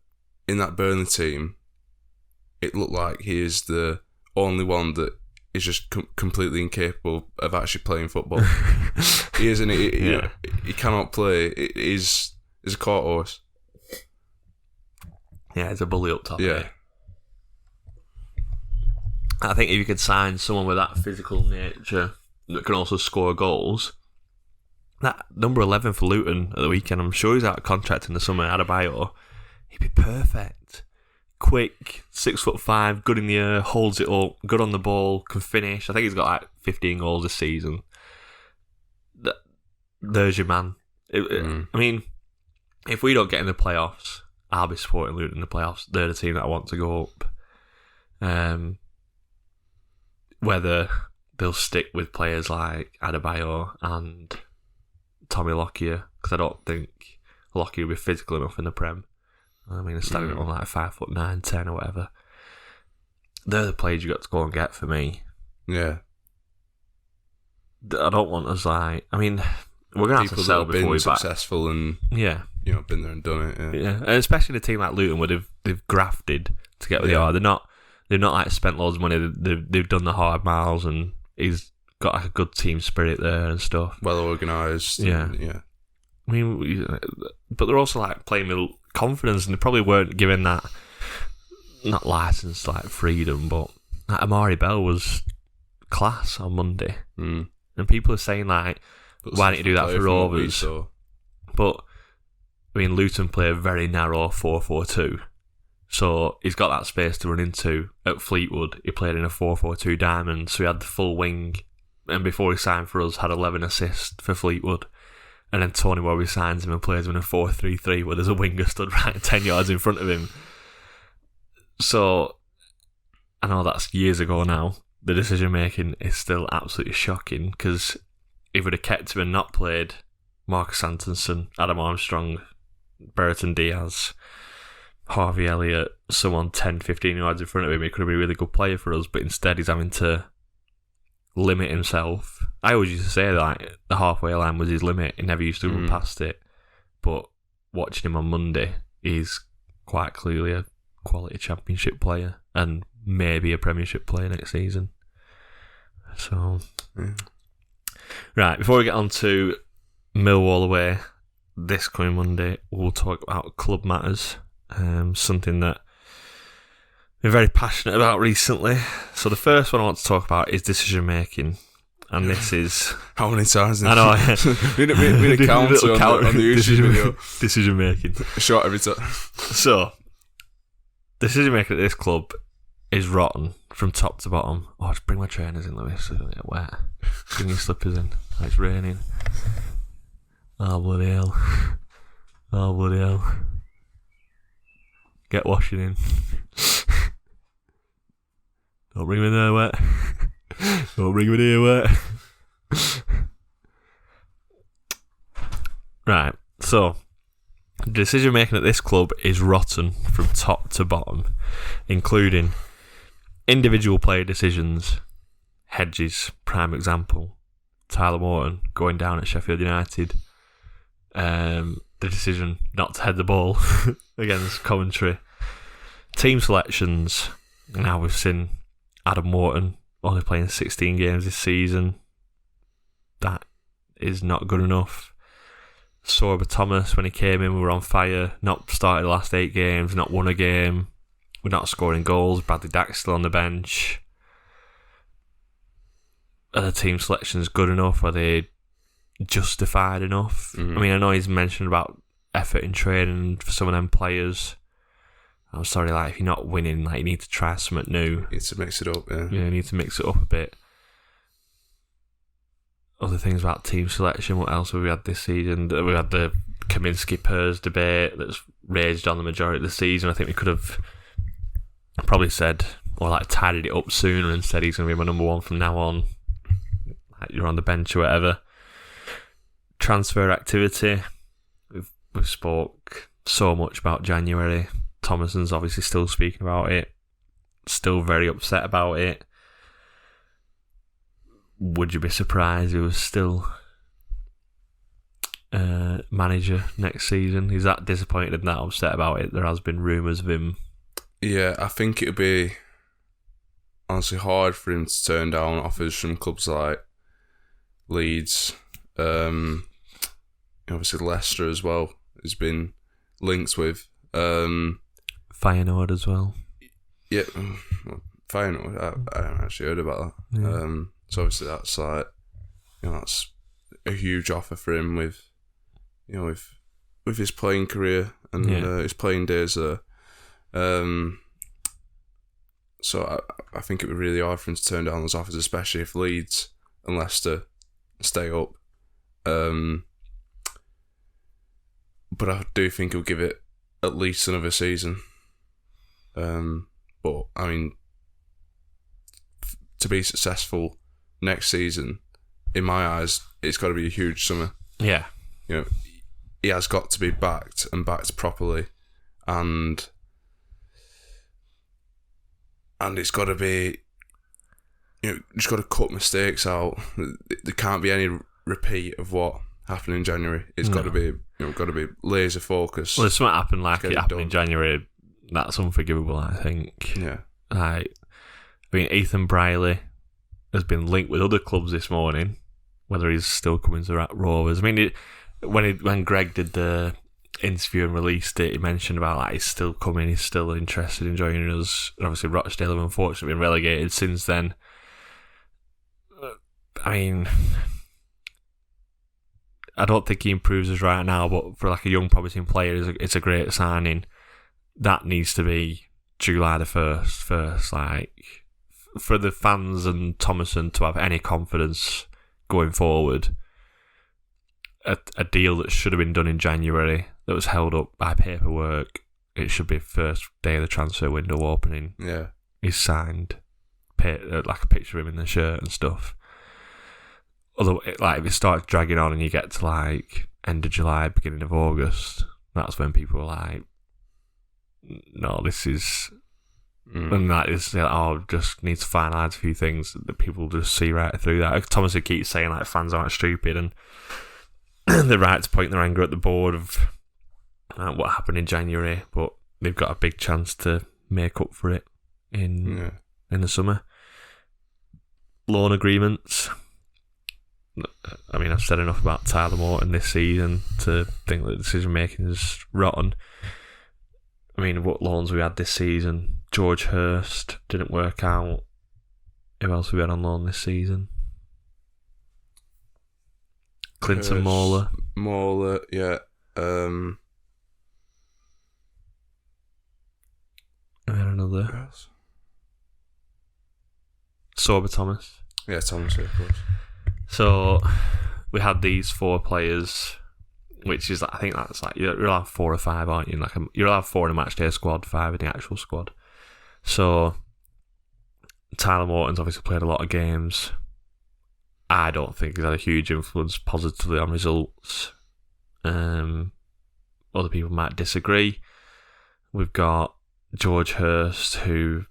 in that Burnley team, it looked like he is the only one that is just completely incapable of actually playing football. He isn't. He cannot play. He's a cart horse. Yeah, he's a bully up top. Yeah. I think if you could sign someone with that physical nature that can also score goals, that number 11 for Luton at the weekend, I'm sure he's out of contract in the summer, Adebayo, he'd be perfect. Quick, 6'5", good in the air, holds it up, good on the ball, can finish. I think he's got like 15 goals this season. There's your man. I mean, if we don't get in the playoffs, I'll be supporting Luton in the playoffs. They're the team that I want to go up. Whether they'll stick with players like Adebayo and Tommy Lockyer, because I don't think Lockyer will be physical enough in the Prem. I mean, they're standing on like 5'9", 10 or whatever. They're the players you got to go and get for me. Yeah. I don't want us like. I mean, we're gonna have to sell before we're successful and been there and done it. Yeah, and especially a team like Luton where they've grafted to get where they are. They're not like spent loads of money. They've done the hard miles, and he's got like a good team spirit there and stuff. Well organised. Yeah. I mean, but they're also like playing with confidence, and they probably weren't given that, not license, like freedom, but like Amari Bell was class on Monday. And people are saying like, why don't you do that for Rovers? But I mean, Luton play a very narrow 4-4-2, so he's got that space to run into. At Fleetwood, he played in a 4-4-2 diamond, so he had the full wing, and before he signed for us, had 11 assists for Fleetwood. And then Tony Worby signs him and plays him in a 4-3-3 where there's a winger stood right 10 yards in front of him. So, I know that's years ago now. The decision making is still absolutely shocking, because if we'd have kept him and not played Marcus Antonsen, Adam Armstrong, Brereton Diaz, Harvey Elliott, someone 10-15 yards in front of him, he could have been a really good player for us, but instead he's having to limit himself. I always used to say that the halfway line was his limit. He never used to run past it. But watching him on Monday, he's quite clearly a quality championship player and maybe a premiership player next season. So, right, before we get on to Millwall away this coming Monday, we'll talk about club matters, something that we're very passionate about recently. So the first one I want to talk about is decision making, and this is how many times? I know. we need a count on the YouTube video. Decision making, short every time. So decision making at this club is rotten from top to bottom. Oh, just bring my trainers in, Lewis, so I don't get wet. Bring your slippers in. Oh, it's raining. Oh, bloody hell. Oh, bloody hell. Get washing in. Don't bring me there wet. Don't bring me there wet. Right, so the decision making at this club is rotten from top to bottom, including individual player decisions. Hedges, prime example. Tyler Morton going down at Sheffield United. The decision not to head the ball against Coventry. Team selections. Now we've seen Adam Morton only playing 16 games this season. That is not good enough. Sorba Thomas, when he came in, we were on fire. Not started the last 8 games, not won a game. We're not scoring goals. Bradley Dack's still on the bench. Are the team selections good enough? Are they justified enough? I mean, I know he's mentioned about effort in training for some of them players. I'm sorry, like, if you're not winning, like, you need to try something new. You need to mix it up, yeah. Yeah, you need to mix it up a bit. Other things about team selection, what else have we had this season? We had the Kaminsky-Pers debate that's raged on the majority of the season. I think we could have probably said, or like tidied it up sooner and said he's going to be my number one from now on. Like, you're on the bench or whatever. Transfer activity. We've spoke so much about January. Thomason's obviously still speaking about it. Still very upset about it. Would you be surprised if he was still manager next season? He's that disappointed and that upset about it. There has been rumours of him. Yeah, I think it would be honestly hard for him to turn down offers from clubs like Leeds. Obviously Leicester as well has been linked with. Feyenoord as well. Yeah, Feyenoord. I haven't actually heard about that. Yeah. So obviously that's like, that's a huge offer for him with his playing career and his playing days there. So I think it would be really hard for him to turn down those offers, especially if Leeds and Leicester stay up. But I do think he'll give it at least another season. But I mean, to be successful next season, in my eyes, it's got to be a huge summer. Yeah. He has got to be backed and backed properly, and it's got to be, just got to cut mistakes out. There can't be any repeat of what happened in January. It's got to be, got to be laser focused. Well, if something happened like it happened in January, that's unforgivable, I think. Yeah. Ethan Briley has been linked with other clubs this morning, whether he's still coming to Rovers. I mean, when Greg did the interview and released it, he mentioned about he's still coming, he's still interested in joining us. And obviously, Rochdale have unfortunately been relegated since then. I mean, I don't think he improves us right now, but for a young promising player, it's a great signing. That needs to be July the 1st. For the fans and Thomason to have any confidence going forward, a deal that should have been done in January, that was held up by paperwork, it should be first day of the transfer window opening. Yeah. He's signed, a picture of him in the shirt and stuff. Although, if it starts dragging on and you get to end of July, beginning of August, that's when people are like, no, this is... And that is, just need to finalise a few things that people just see right through that. Thomas keeps saying fans aren't stupid, and they're right to point their anger at the board of what happened in January, but they've got a big chance to make up for it in the summer. Loan agreements. I mean, I've said enough about Tyler Morton this season to think that decision making is rotten. I mean, what loans we had this season? George Hurst didn't work out. Who else have we had on loan this season? Clinton Mauler. Mauler, yeah. We had another. Yes. Sorba Thomas. Yeah, Thomas, of course. So we had these 4 players, which is, I think that's like, you're allowed 4 or 5, aren't you? You're allowed 4 in a matchday squad, 5 in the actual squad. So Tyler Morton's obviously played a lot of games. I don't think he's had a huge influence positively on results. Other people might disagree. We've got George Hurst, who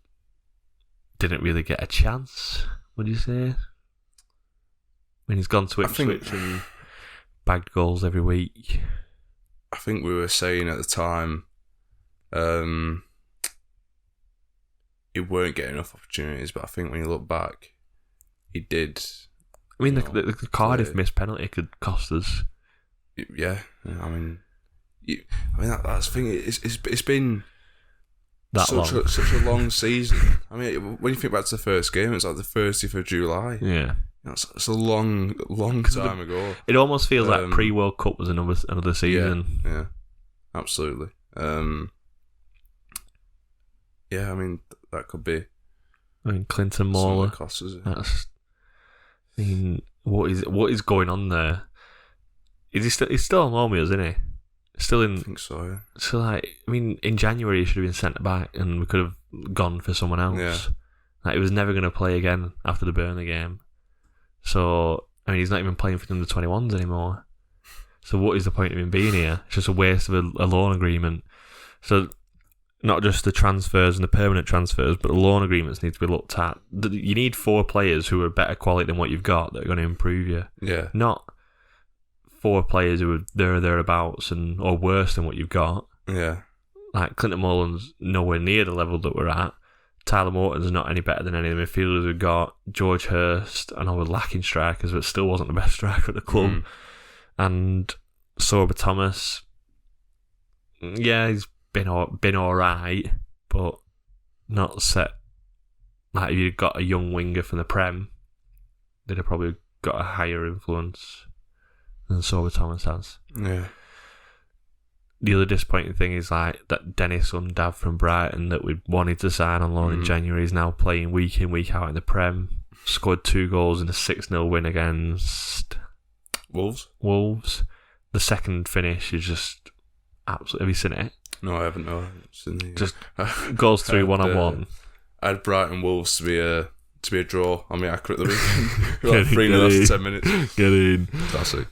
didn't really get a chance, would you say? I mean, he's gone to Ipswich and bagged goals every week. I think we were saying at the time he weren't getting enough opportunities, but I think when you look back, he did. I mean, the Cardiff missed penalty could cost us. Yeah, I mean, that's the thing. It's been such a long season. I mean, when you think back to the first game, it's like the 30th of July. Yeah, it's a long time ago. It almost feels like pre-World Cup was another season. Yeah, absolutely. Yeah, I mean that could be. I mean, Clinton Mauler. I mean, what is going on there? He's still on loan with us, isn't he? Still in. I think so. Yeah. So in January he should have been sent back, and we could have gone for someone else. Yeah. Like, he was never going to play again after the Burnley game. So he's not even playing for the under-21s anymore. So what is the point of him being here? It's just a waste of a loan agreement. So not just the transfers and the permanent transfers, but the loan agreements need to be looked at. You need 4 players who are better quality than what you've got that are going to improve you. Yeah. Not 4 players who are thereabouts or worse than what you've got. Yeah. Like, Clinton Mullins nowhere near the level that we're at. Tyler Morton's not any better than any of the midfielders we've got. George Hurst, I know we're lacking strikers, but still wasn't the best striker at the club. And Sorba Thomas, yeah, he's been alright, but not set. Like, if you'd got a young winger from the Prem, they'd have probably got a higher influence than Sorba Thomas has. Yeah. The other disappointing thing is like that Dennis Undav from Brighton that we wanted to sign on loan in January is now playing week in, week out in the Prem. Scored 2 goals in a 6-0 win against Wolves. The second finish is just absolutely. Have you seen it? No, I haven't. No, I haven't seen it. Just goes through 1-on-1. I had Brighton Wolves to be a draw on my accurate the weekend. Like 3-0 after 10 minutes. Get in. Classic.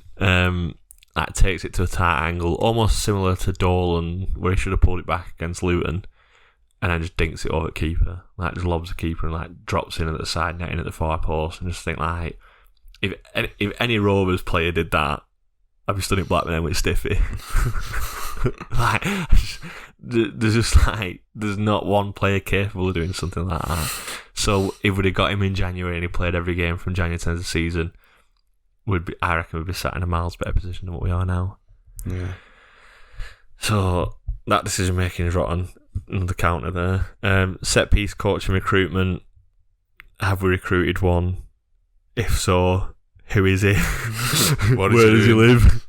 That takes it to a tight angle, almost similar to Dolan, where he should have pulled it back against Luton, and then just dinks it over at keeper. Like, just lobs the keeper and like drops in at the side netting at the far post, and just think like, if any Rovers player did that, I'd be stood in Blackburn with Stiffy. Like, there's not one player capable of doing something like that. So if we'd have got him in January and he played every game from January to the end of the season, I reckon we'd be sat in a miles better position than what we are now. Yeah. So that decision making is rotten. Another counter there. Set piece coaching recruitment. Have we recruited one? If so, who is he? Where does he live?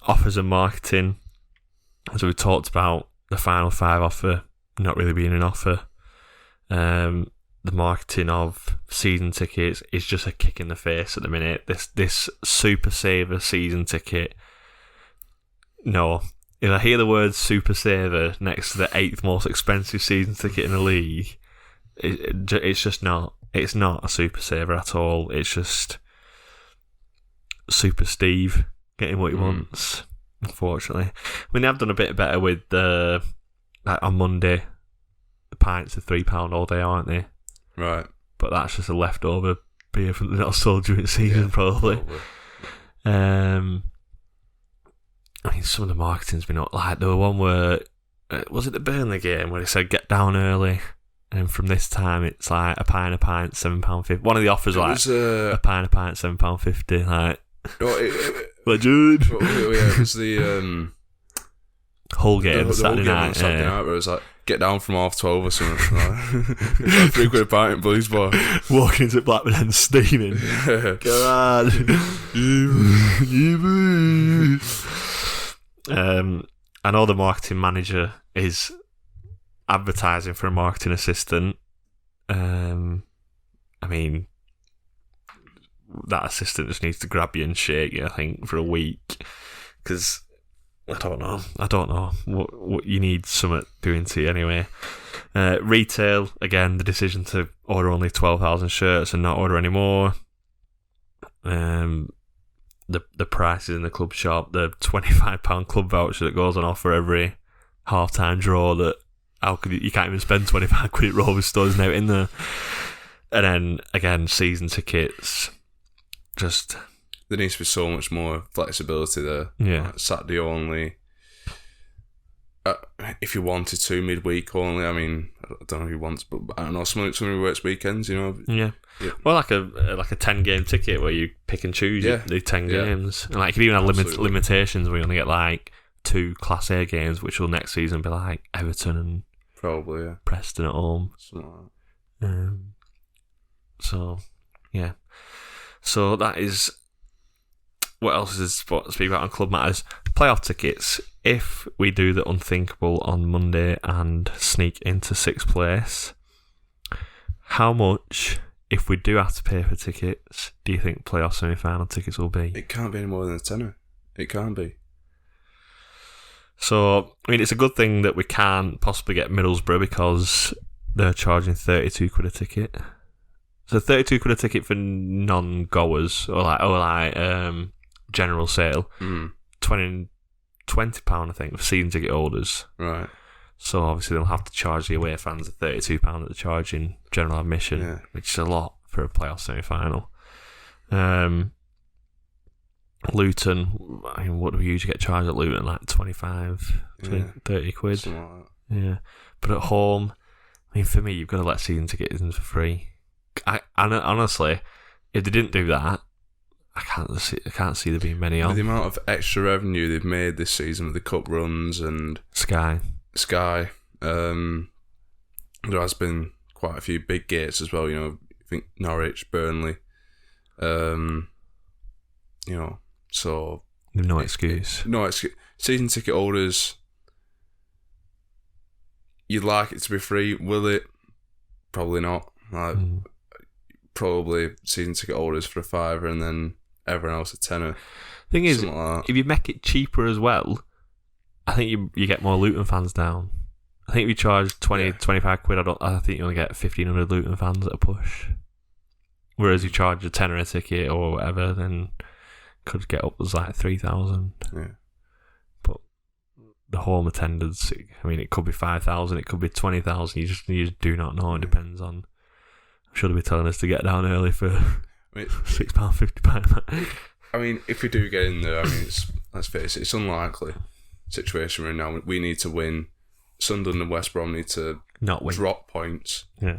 Offers and marketing. As we talked about, the final 5 offer not really being an offer. The marketing of season tickets is just a kick in the face at the minute. This Super Saver season ticket. No. If I hear the word Super Saver next to the 8th most expensive season ticket in the league, it's just not. It's not a Super Saver at all. It's just Super Steve getting what he wants, unfortunately. I mean, they've done a bit better with like on Monday, the pints are £3 all day, aren't they? Right. But that's just a leftover beer from the not sold during the season, probably. I mean, some of the marketing's been up. Like, the one where, was it the Burnley game where they said get down early, and from this time it's like a pint, £7.50. One of the offers was like a pint, £7.50. Like, legend. It was the Hull game Saturday night. Saturday night where it was like, get down from 12:30 or something. Like, £3 pint in Blues Bar. Walking into Blackburn and steaming. Go on. I know the marketing manager is advertising for a marketing assistant. I mean, that assistant just needs to grab you and shake you, I think, for a week. Because I don't know what you need something doing to you anyway. Retail, again, the decision to order only 12,000 shirts and not order any more. The prices in the club shop, the £25 club voucher that goes on offer every half-time draw, that you can't even spend 25 quid at Rovers stores now in there. And then, again, season tickets, just... There needs to be so much more flexibility there. Yeah. Like Saturday only. If you wanted to, midweek only. I mean, I don't know who wants, but I don't know. Somebody who works weekends, you know. Yeah. Well, like a 10-game ticket where you pick and choose the 10 games. And like, you can even have limitations where you only get like 2 Class A games, which will next season be like Everton and probably Preston at home. Something like that. So, yeah. So that is... What else is to speak about on Club Matters? Playoff tickets. If we do the unthinkable on Monday and sneak into 6th place, how much, if we do have to pay for tickets, do you think playoff semi-final tickets will be? It can't be any more than a tenner. It can't be. So, I mean, it's a good thing that we can't possibly get Middlesbrough because they're charging 32 quid a ticket. So 32 quid a ticket for non-goers, or general sale. £20, I think, for season ticket holders. Right. So obviously they'll have to charge the away fans the £32 that they're charging general admission, which is a lot for a playoff semi-final. Luton, I mean, what do we usually get charged at Luton? Like 25, 30 quid. Something like that. Yeah. But at home, I mean, for me, you've got to let season tickets in for free. Honestly, if they didn't do that, I can't see there being many on. With the amount of extra revenue they've made this season with the cup runs and Sky, there has been quite a few big gates as well. You know, I think Norwich, Burnley, you know, so no excuse. No excuse. Season ticket holders, you'd like it to be free. Will it? Probably not. Probably season ticket holders for a £5 and then everyone else a tenner. Thing is, if you make it cheaper as well, I think you get more Luton fans down. I think if you charge 25 quid, I think you only get 1,500 Luton fans at a push. Whereas you charge a tenner a ticket or whatever, then could get up as like 3,000. Yeah. But the home attendance, I mean, it could be 5,000, it could be 20,000. You just do not know. It depends on. I'm sure they'll be telling us to get down early for £6.50. I mean, if we do get in there, I mean, let's face it, it's unlikely situation we're in now. We need to win. Sunderland and West Brom need to not win. Drop points. Yeah.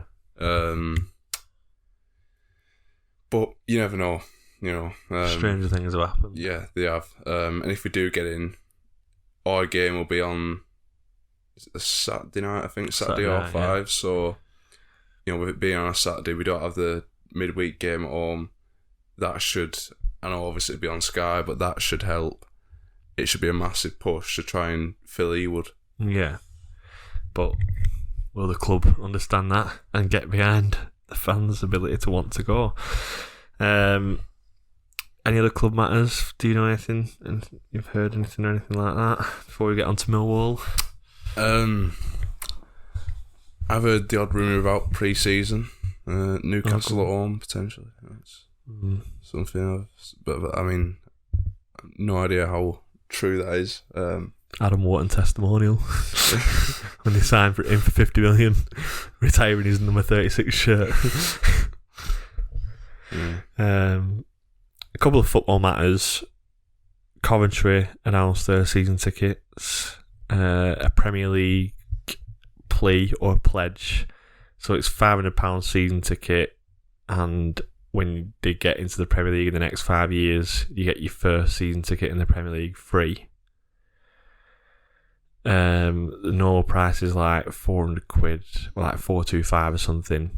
But you never know. You know, stranger things have happened. Yeah, they have. And if we do get in, our game will be on a Saturday night. I think Saturday or 5. Yeah. So, you know, with it being on a Saturday, we don't have the midweek game at home. That should, I know obviously it'd be on Sky, but that should help. It should be a massive push to try and fill Ewood. Yeah. But will the club understand that and get behind the fans' ability to want to go? Any other club matters? Do you know anything? And you've heard anything or anything like that before we get on to Millwall? I've heard the odd rumour about pre-season. Newcastle at home, potentially. That's something but I mean, no idea how true that is. Adam Wharton testimonial when they signed him for 50 million, retiring his number 36 shirt. A couple of football matters. Coventry announced their season tickets, a Premier League plea or pledge. So it's £500 season ticket, and when they get into the Premier League in the next 5 years, you get your first season ticket in the Premier League free. The normal price is like 400 quid, or like 425 or something.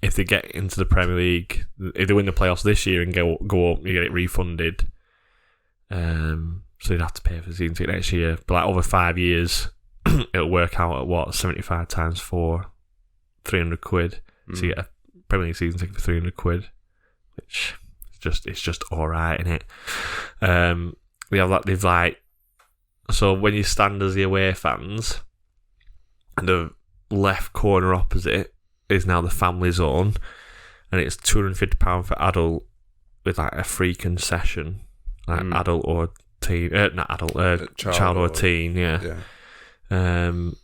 If they get into the Premier League, if they win the playoffs this year and go up, you get it refunded. So you'd have to pay for the season ticket next year. But like over 5 years, it'll work out at what, 75 times 4, £300. So you get a Premier League season ticket for £300, which it's just alright, isn't it? So when you stand as the away fans, the left corner opposite is now the family zone, and it's £250 for adult with like a free concession, like adult or teen, not adult, child or teen, yeah. And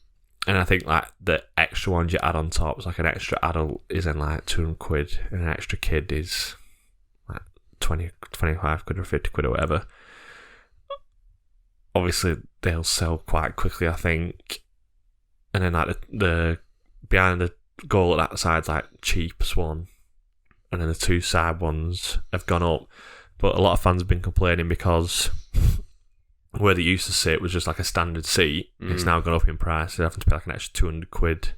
I think like the extra ones you add on top, is like an extra adult is in like £200, and an extra kid is like 20, 25 quid or 50 quid or whatever. Obviously, they'll sell quite quickly, I think. And then like the behind the goal at that side's like cheapest one, and then the two side ones have gone up. But a lot of fans have been complaining because where they used to sit was just like a standard seat. It's now gone up in price. They're having to pay like an extra £200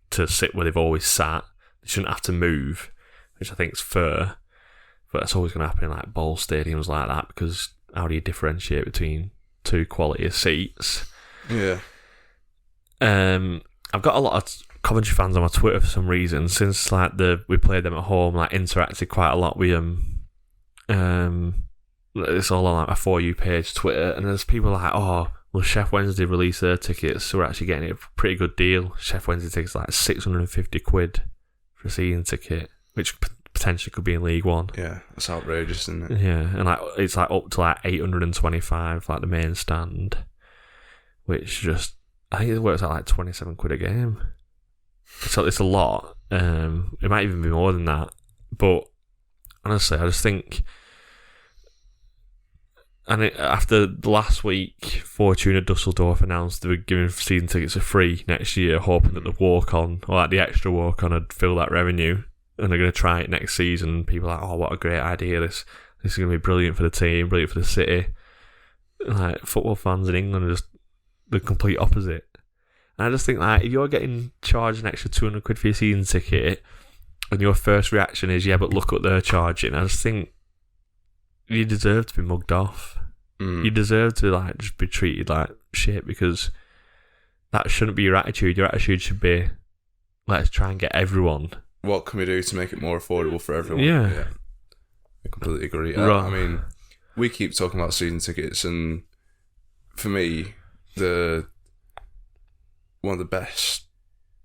to sit where they've always sat. They shouldn't have to move, which I think is fair. But that's always going to happen in like ball stadiums like that, because how do you differentiate between two quality of seats? Yeah. I've got a lot of Coventry fans on my Twitter for some reason, since like we played them at home, like interacted quite a lot with them. It's all on like my For You page, Twitter, and there's people like, oh, well, Chef Wednesday released their tickets, so we're actually getting a pretty good deal. Chef Wednesday tickets like £650 for a season ticket, which potentially could be in League One. Yeah, that's outrageous, isn't it? Yeah, and like it's like up to like 825, like the main stand, which just, I think it works out like £27 a game. So it's a lot. It might even be more than that, but honestly, I just think. And after last week, Fortuna Dusseldorf announced they were giving season tickets for free next year, hoping that the walk-on, or like the extra walk-on, would fill that revenue, and they're going to try it next season. People are like, oh, what a great idea, this is going to be brilliant for the team, brilliant for the city. Like, football fans in England are just the complete opposite. And I just think, like, if you're getting charged an extra £200 for your season ticket, and your first reaction is, yeah, but look what they're charging, I just think you deserve to be mugged off. You deserve to like just be treated like shit, because that shouldn't be your attitude. Your attitude should be, let's try and get everyone. What can we do to make it more affordable for everyone? Yeah. I completely agree. Right. I mean, we keep talking about season tickets, and for me, one of the best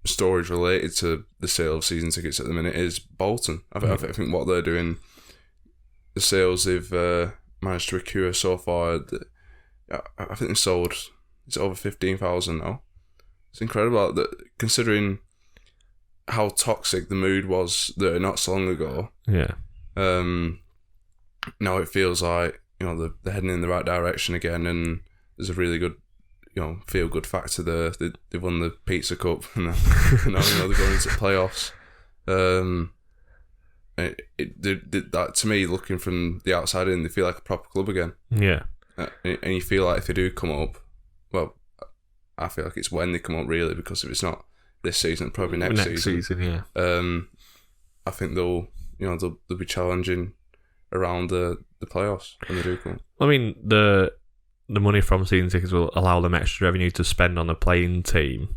stories related to the sale of season tickets at the minute is Bolton. I think what they're doing, the sales they've managed to accrue so far, I think they've sold, it's over 15,000 now. It's incredible that, considering how toxic the mood was there not so long ago. Yeah. Now it feels like, they're heading in the right direction again, and there's a really good, feel good factor there. They've won the Pizza Cup, and now they're going into playoffs. That, to me, looking from the outside in, they feel like a proper club again. Yeah. And you feel like if they do come up, well, I feel like it's when they come up, really, because if it's not this season, probably next season. Yeah. I think they'll be challenging around the playoffs when they do come up. I mean, the money from season tickets will allow them extra revenue to spend on a playing team.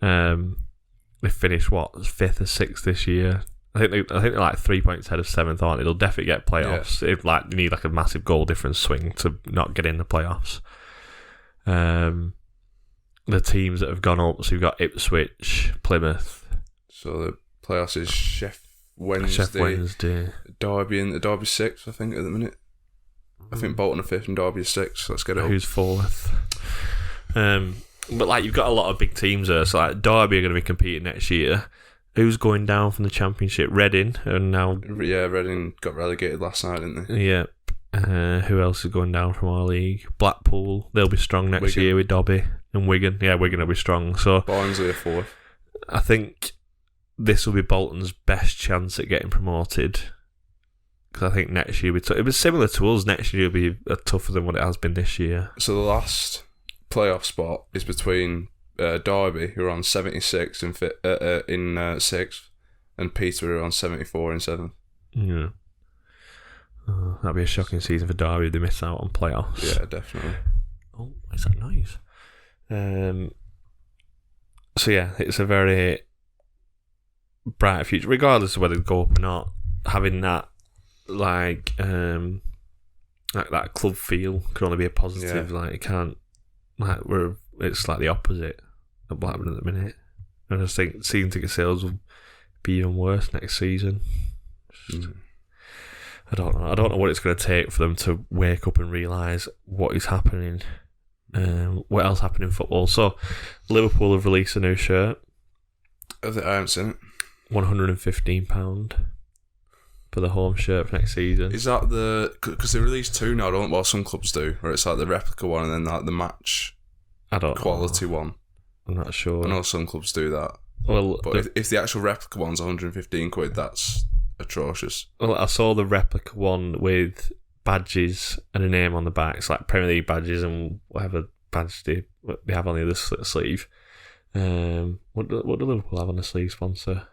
They finished 5th or 6th this year. I think they're like 3 points ahead of 7th, aren't they? They'll definitely get playoffs. Yeah. If they need like a massive goal difference swing to not get in the playoffs. The teams that have gone up, so you've got Ipswich, Plymouth. So the playoffs is Chef Wednesday, Derby, and Derby 6th, I think, at the minute. I think Bolton are 5th and Derby is 6th. Let's get it. Who's 4th? But like, you've got a lot of big teams there. So like, Derby are going to be competing next year. Who's going down from the Championship? Reading, and now. Yeah, Reading got relegated last night, didn't they? Yep. Who else is going down from our league? Blackpool. They'll be strong next year with Dobby, and Wigan. Yeah, Wigan will be strong. So Barnsley are 4th. I think this will be Bolton's best chance at getting promoted, because I think next year it was similar to us. Next year will be tougher than what it has been this year. So the last playoff spot is between Derby, who are on 76 in 6th, and Peter, who are on 74 in 7th. Yeah. That'd be a shocking season for Derby if they miss out on playoffs. Yeah, definitely. Oh, what's that noise? So yeah, it's a very brighter future, regardless of whether they go up or not. Having that like that club feel could only be a positive. Like it can't it's like the opposite of Blackburn at the minute. I just think season ticket sales will be even worse next season. I don't know what it's going to take for them to wake up and realise what is happening. What else happened in football? So Liverpool have released a new shirt. I haven't seen it. £115 for the home shirt for next season. Is that because they released two now, don't they? Well, some clubs do, where it's like the replica one and then like the match quality one. I'm not sure. I know some clubs do that. Well, but if the actual replica one's £115, that's atrocious. Well, I saw the replica one with badges and a name on the back. It's like Premier League badges and whatever badge they have on the other sleeve. What do Liverpool have on the sleeve sponsor?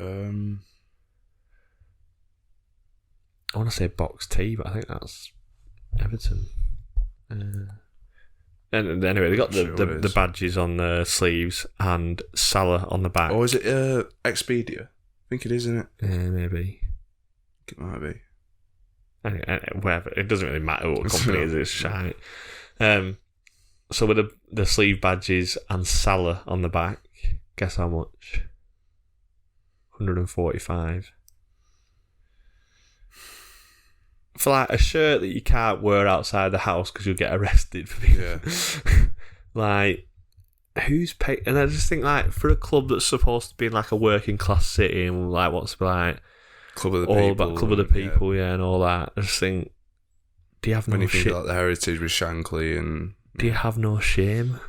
I want to say Box T, but I think that's Everton. And anyway, they got the badges on the sleeves and Salah on the back. Oh, is it Expedia? I think it is, isn't it? Maybe. It might be. Anyway, whatever. It doesn't really matter what company it is. It's shite. So with the sleeve badges and Salah on the back, guess how much? 145. For like a shirt that you can't wear outside the house because you'll get arrested for being like, who's paying? And I just think like for a club that's supposed to be in like a working class city and like what's like Club of the all People, about Club of the People, and all that. I just think, do you have when no you think shame? like the heritage with Shankly and Do you have no shame?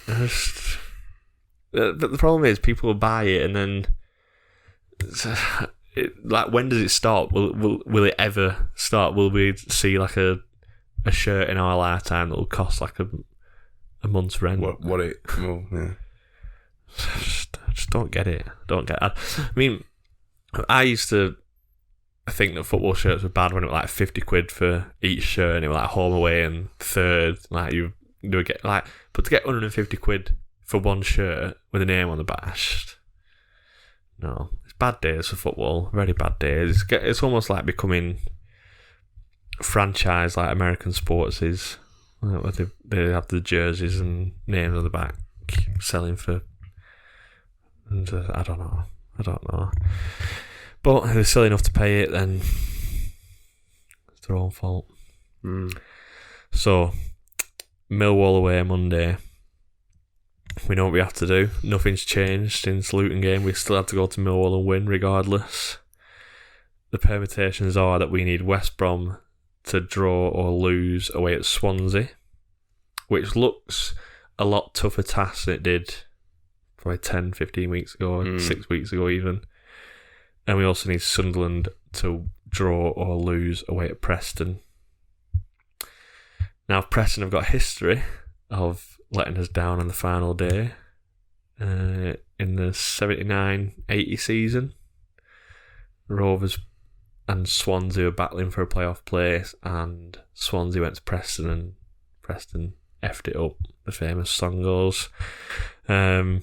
But the problem is people will buy it and then like when does it stop? Will it ever start? Will we see like a shirt in our lifetime that will cost like a month's rent? Well, yeah. I just don't get it. I mean, I used to think that football shirts were bad when it was like 50 quid for each shirt and it was like home, away and third. Like you would get like, but to get 150 quid for one shirt with a name on the back, no. It's bad days for football. Very bad days. It's almost like becoming franchise like American sports is. Where they have the jerseys and names on the back selling for. And I don't know. But if they're silly enough to pay it, then it's their own fault. So, Millwall away Monday. We know what we have to do. Nothing's changed since the Luton game. We still have to go to Millwall and win regardless. The permutations are that we need West Brom to draw or lose away at Swansea, which looks a lot tougher task than it did probably 10, 15 weeks ago, 6 weeks ago even. And we also need Sunderland to draw or lose away at Preston. Now, Preston have got a history of letting us down on the final day in the 79-80 season. Rovers and Swansea were battling for a playoff place, and Swansea went to Preston, and Preston effed it up. The famous song goes. I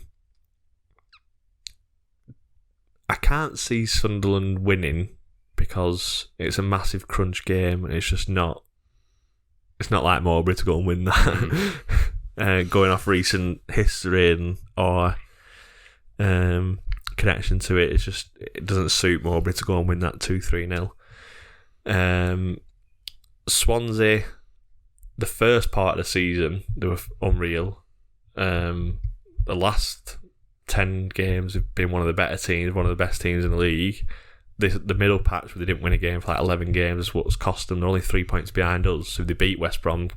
can't see Sunderland winning because it's a massive crunch game and it's just not. It's not like Mowbray to go and win that. Going off recent history and or connection to it, it doesn't suit Mowbray to go and win that 2-3-0. Swansea, the first part of the season, they were unreal. The last 10 games have been one of the better teams, one of the best teams in the league. The middle patch where they didn't win a game for like 11 games is what's cost them. They're only 3 points behind us. So if they beat West Brom,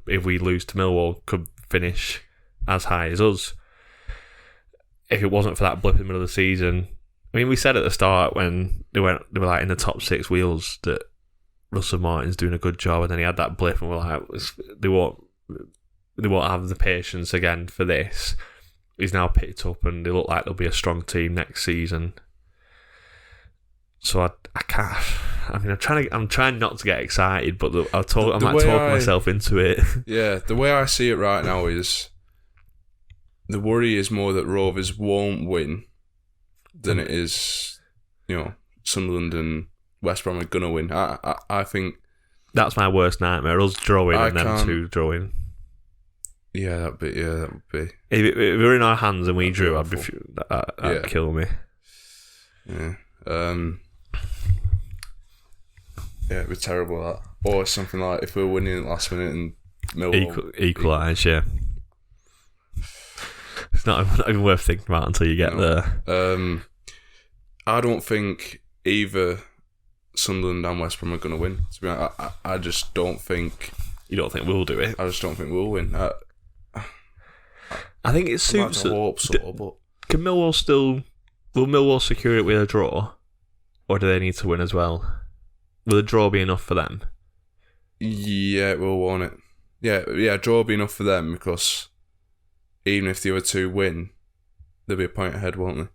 if we lose to Millwall, could finish as high as us. If it wasn't for that blip in the middle of the season, I mean, we said at the start when they were like in the top 6 wheels that Russell Martin's doing a good job, and then he had that blip, and we're like, they won't have the patience again for this. He's now picked up, and they look like they'll be a strong team next season. So I can't. I mean, I'm trying not to get excited, but I'm talking myself into it. Yeah, the way I see it right now is the worry is more that Rovers won't win than it is, Sunderland and West Brom are going to win. I think... That's my worst nightmare, us drawing and them two drawing. Yeah, that would be. If it were in our hands and we drew, that'd kill me. Yeah. It'd be terrible, that. Or something like if we were winning at the last minute and Millwall... Equalise, yeah. It's not even worth thinking about until you get there. I don't think either Sunderland and West Brom are going to win. To be honest, I just don't think... You don't think we'll do it? I just don't think we'll win. I think it suits... I'd hope so, but... Can Millwall still... Will Millwall secure it with a draw? Or do they need to win as well? Will a draw be enough for them? Yeah, it will, won't it? Yeah, draw will be enough for them because even if the other two win, they'll be a point ahead, won't they?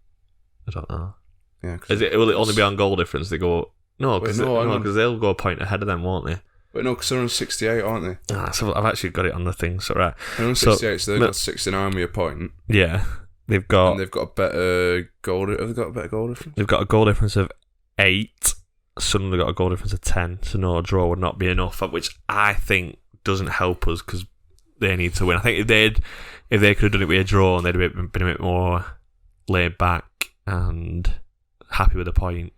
I don't know. Yeah, will it only be on goal difference? They go... No, because they'll go a point ahead of them, won't they? But no, because they're on 68, aren't they? So I've actually got it on the thing, so right. They're on 68, so they've got 69 with a point. Yeah. They've got a better goal... Have they got a better goal difference? They've got a goal difference of 8. Suddenly got a goal difference of 10, so no, a draw would not be enough, which I think doesn't help us because they need to win. I think if they could have done it with a draw and they'd have been a bit more laid back and happy with the point,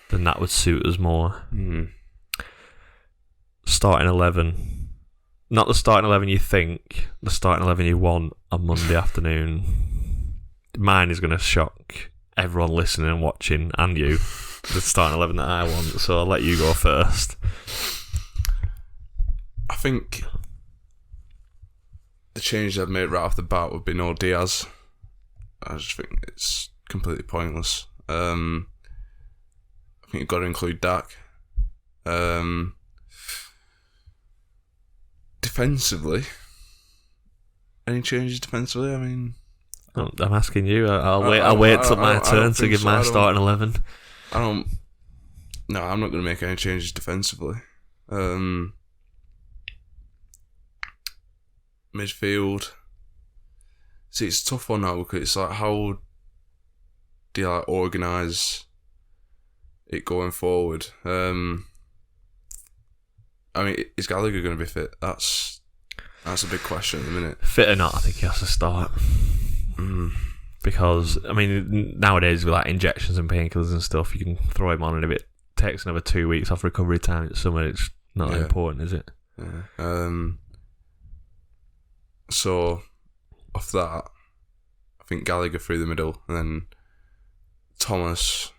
then that would suit us more. Starting 11. Not the starting 11 you think, the starting 11 you want on Monday afternoon. Mine is going to shock everyone listening and watching, and you. The starting 11 that I want, so I'll let you go first. I think the change I've made right off the bat would be no Diaz. I just think it's completely pointless. I think you've got to include Dak. Defensively, any changes defensively? I mean, I'm asking you. I'll wait till my turn to give my starting 11. No, I'm not going to make any changes defensively. Midfield. See, it's a tough one now because it's like, how do you organise it going forward? I mean, is Gallagher going to be fit? That's a big question at the minute. Fit or not, I think he has to start. Because, I mean, nowadays with like injections and painkillers and stuff, you can throw him on, and if it takes another 2 weeks off recovery time, it's not that important, is it? Yeah. So, off that, I think Gallagher through the middle, and then Thomas...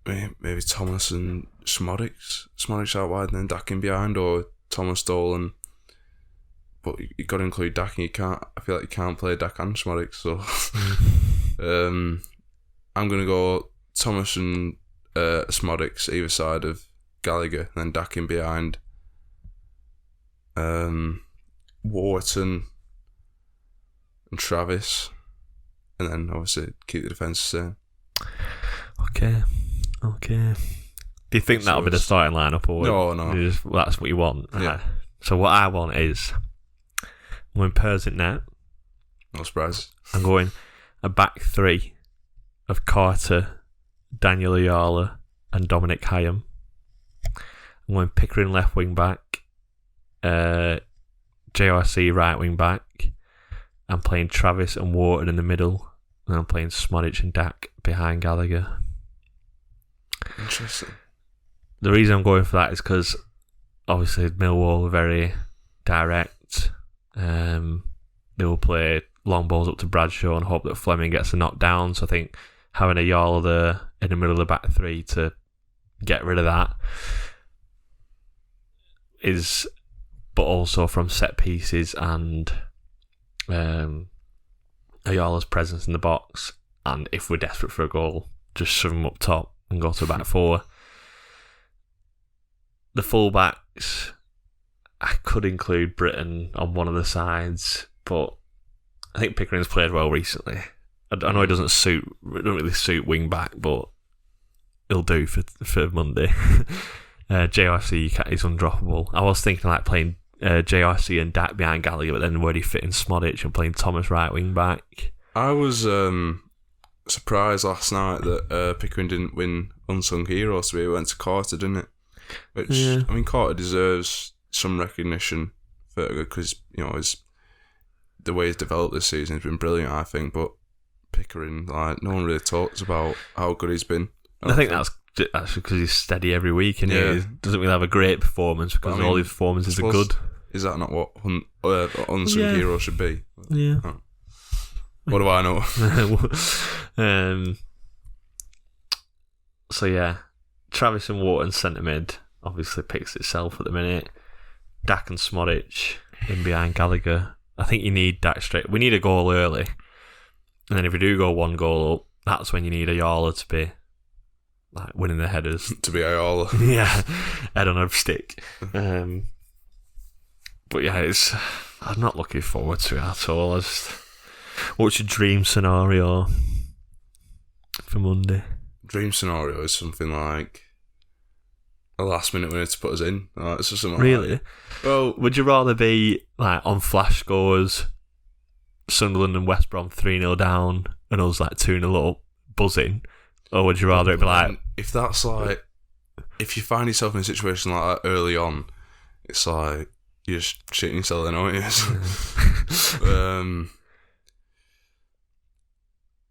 Maybe Thomas and Smodics out wide and then Dak in behind, or Thomas Dolan. But you got to include Dak, and I feel like you can't play Dak and Smodics, so I'm going to go Thomas and Smodics either side of Gallagher, and then Dak in behind. Wharton and Travis, and then obviously keep the defence the same. Okay. Do you think that'll be the starting lineup, or no? That's what you want? Yeah. So what I want is, I'm going Pers at net. No surprise. I'm going a back three of Carter, Daniel Ayala, and Dominic Hyam. I'm going Pickering left wing back, JRC right wing back. I'm playing Travis and Wharton in the middle, and I'm playing Smodic and Dak behind Gallagher. Interesting. The reason I'm going for that is because obviously Millwall are very direct. They will play long balls up to Bradshaw and hope that Fleming gets a knock down. So I think having a Yarl there in the middle of the back three to get rid of that is, but also from set pieces and Ayala's presence in the box, and if we're desperate for a goal, just shove him up top and go to a back four. The fullbacks, I could include Britton on one of the sides, but I think Pickering's played well recently. I know it doesn't really suit wing back, but he'll do for Monday. JRC is undroppable. I was thinking like playing JRC and Dak behind Gallagher, but then where do you fit in Smodic and playing Thomas right wing back? I was surprised last night that Pickering didn't win Unsung Hero, so he went to Carter, didn't it? Which, I mean, Carter deserves some recognition because, you know, the way he's developed this season has been brilliant, I think, but Pickering, like, no one really talks about how good he's been. I think that's because he's steady every week, and he doesn't really have a great performance because all his performances are good. Is that not what Unsung Hero should be? Yeah. Oh. What do I know? So yeah, Travis and Wharton centre mid obviously picks itself at the minute. Dak and Smodic in behind Gallagher. I think you need Dak straight. We need a goal early, and then if we do go one goal up, that's when you need Ayala to be like winning the headers. To be Ayala. Yeah, head on a stick. But yeah, I'm not looking forward to it at all. What's your dream scenario for Monday? Dream scenario is something like a last minute winner to put us in. It's just something really? Like, well, would you rather be like on flash scores, Sunderland and West Brom 3-0 down, and us like 2-0 up, buzzing? Or would you rather it be like... If that's like... If you find yourself in a situation like that early on, it's like you're just shitting yourself then, aren't you?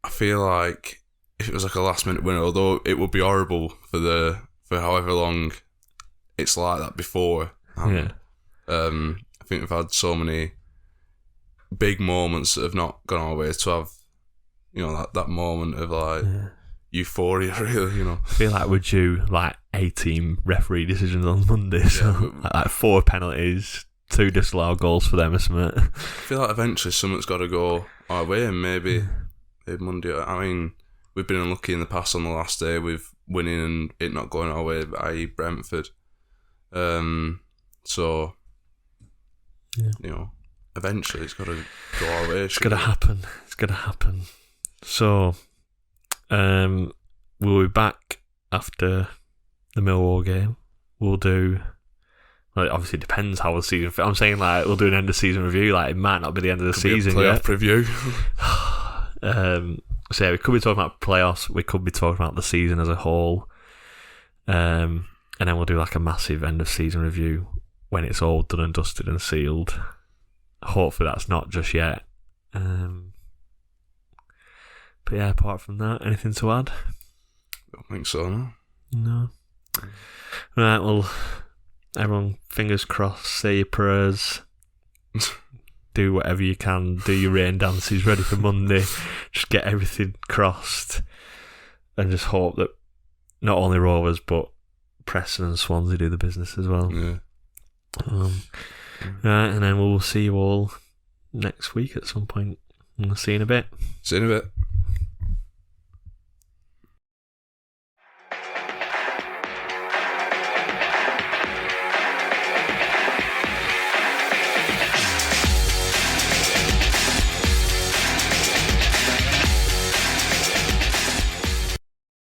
I feel like if it was like a last minute winner, although it would be horrible for however long it's like that before. I think we've had so many big moments that have not gone our way to have, you know, that moment of like euphoria, really, you know. I feel like we're due like 18 referee decisions on Monday, so like 4 penalties, 2 disallowed goals for them or something. I feel like eventually something's got to go our way, and maybe Monday. I mean, we've been unlucky in the past on the last day with winning and it not going our way, i.e. Brentford. So, you know, eventually it's got to go our way. It's got to happen. It's got to happen. So, we'll be back after the Millwall game. We'll do... Well, it obviously depends how the season... I'm saying, like, we'll do an end-of-season review. Like, it might not be the end of the season yet. Playoff preview. So, yeah, we could be talking about playoffs. We could be talking about the season as a whole. And then we'll do, like, a massive end-of-season review when it's all done and dusted and sealed. Hopefully that's not just yet. But, yeah, apart from that, anything to add? I don't think so, no. No. Right, well... Everyone, fingers crossed, say your prayers, do whatever you can, do your rain dances ready for Monday, just get everything crossed, and just hope that not only Rovers but Preston and Swansea do the business as well. Yeah. Right, and then we'll see you all next week at some point. See you in a bit. See you in a bit.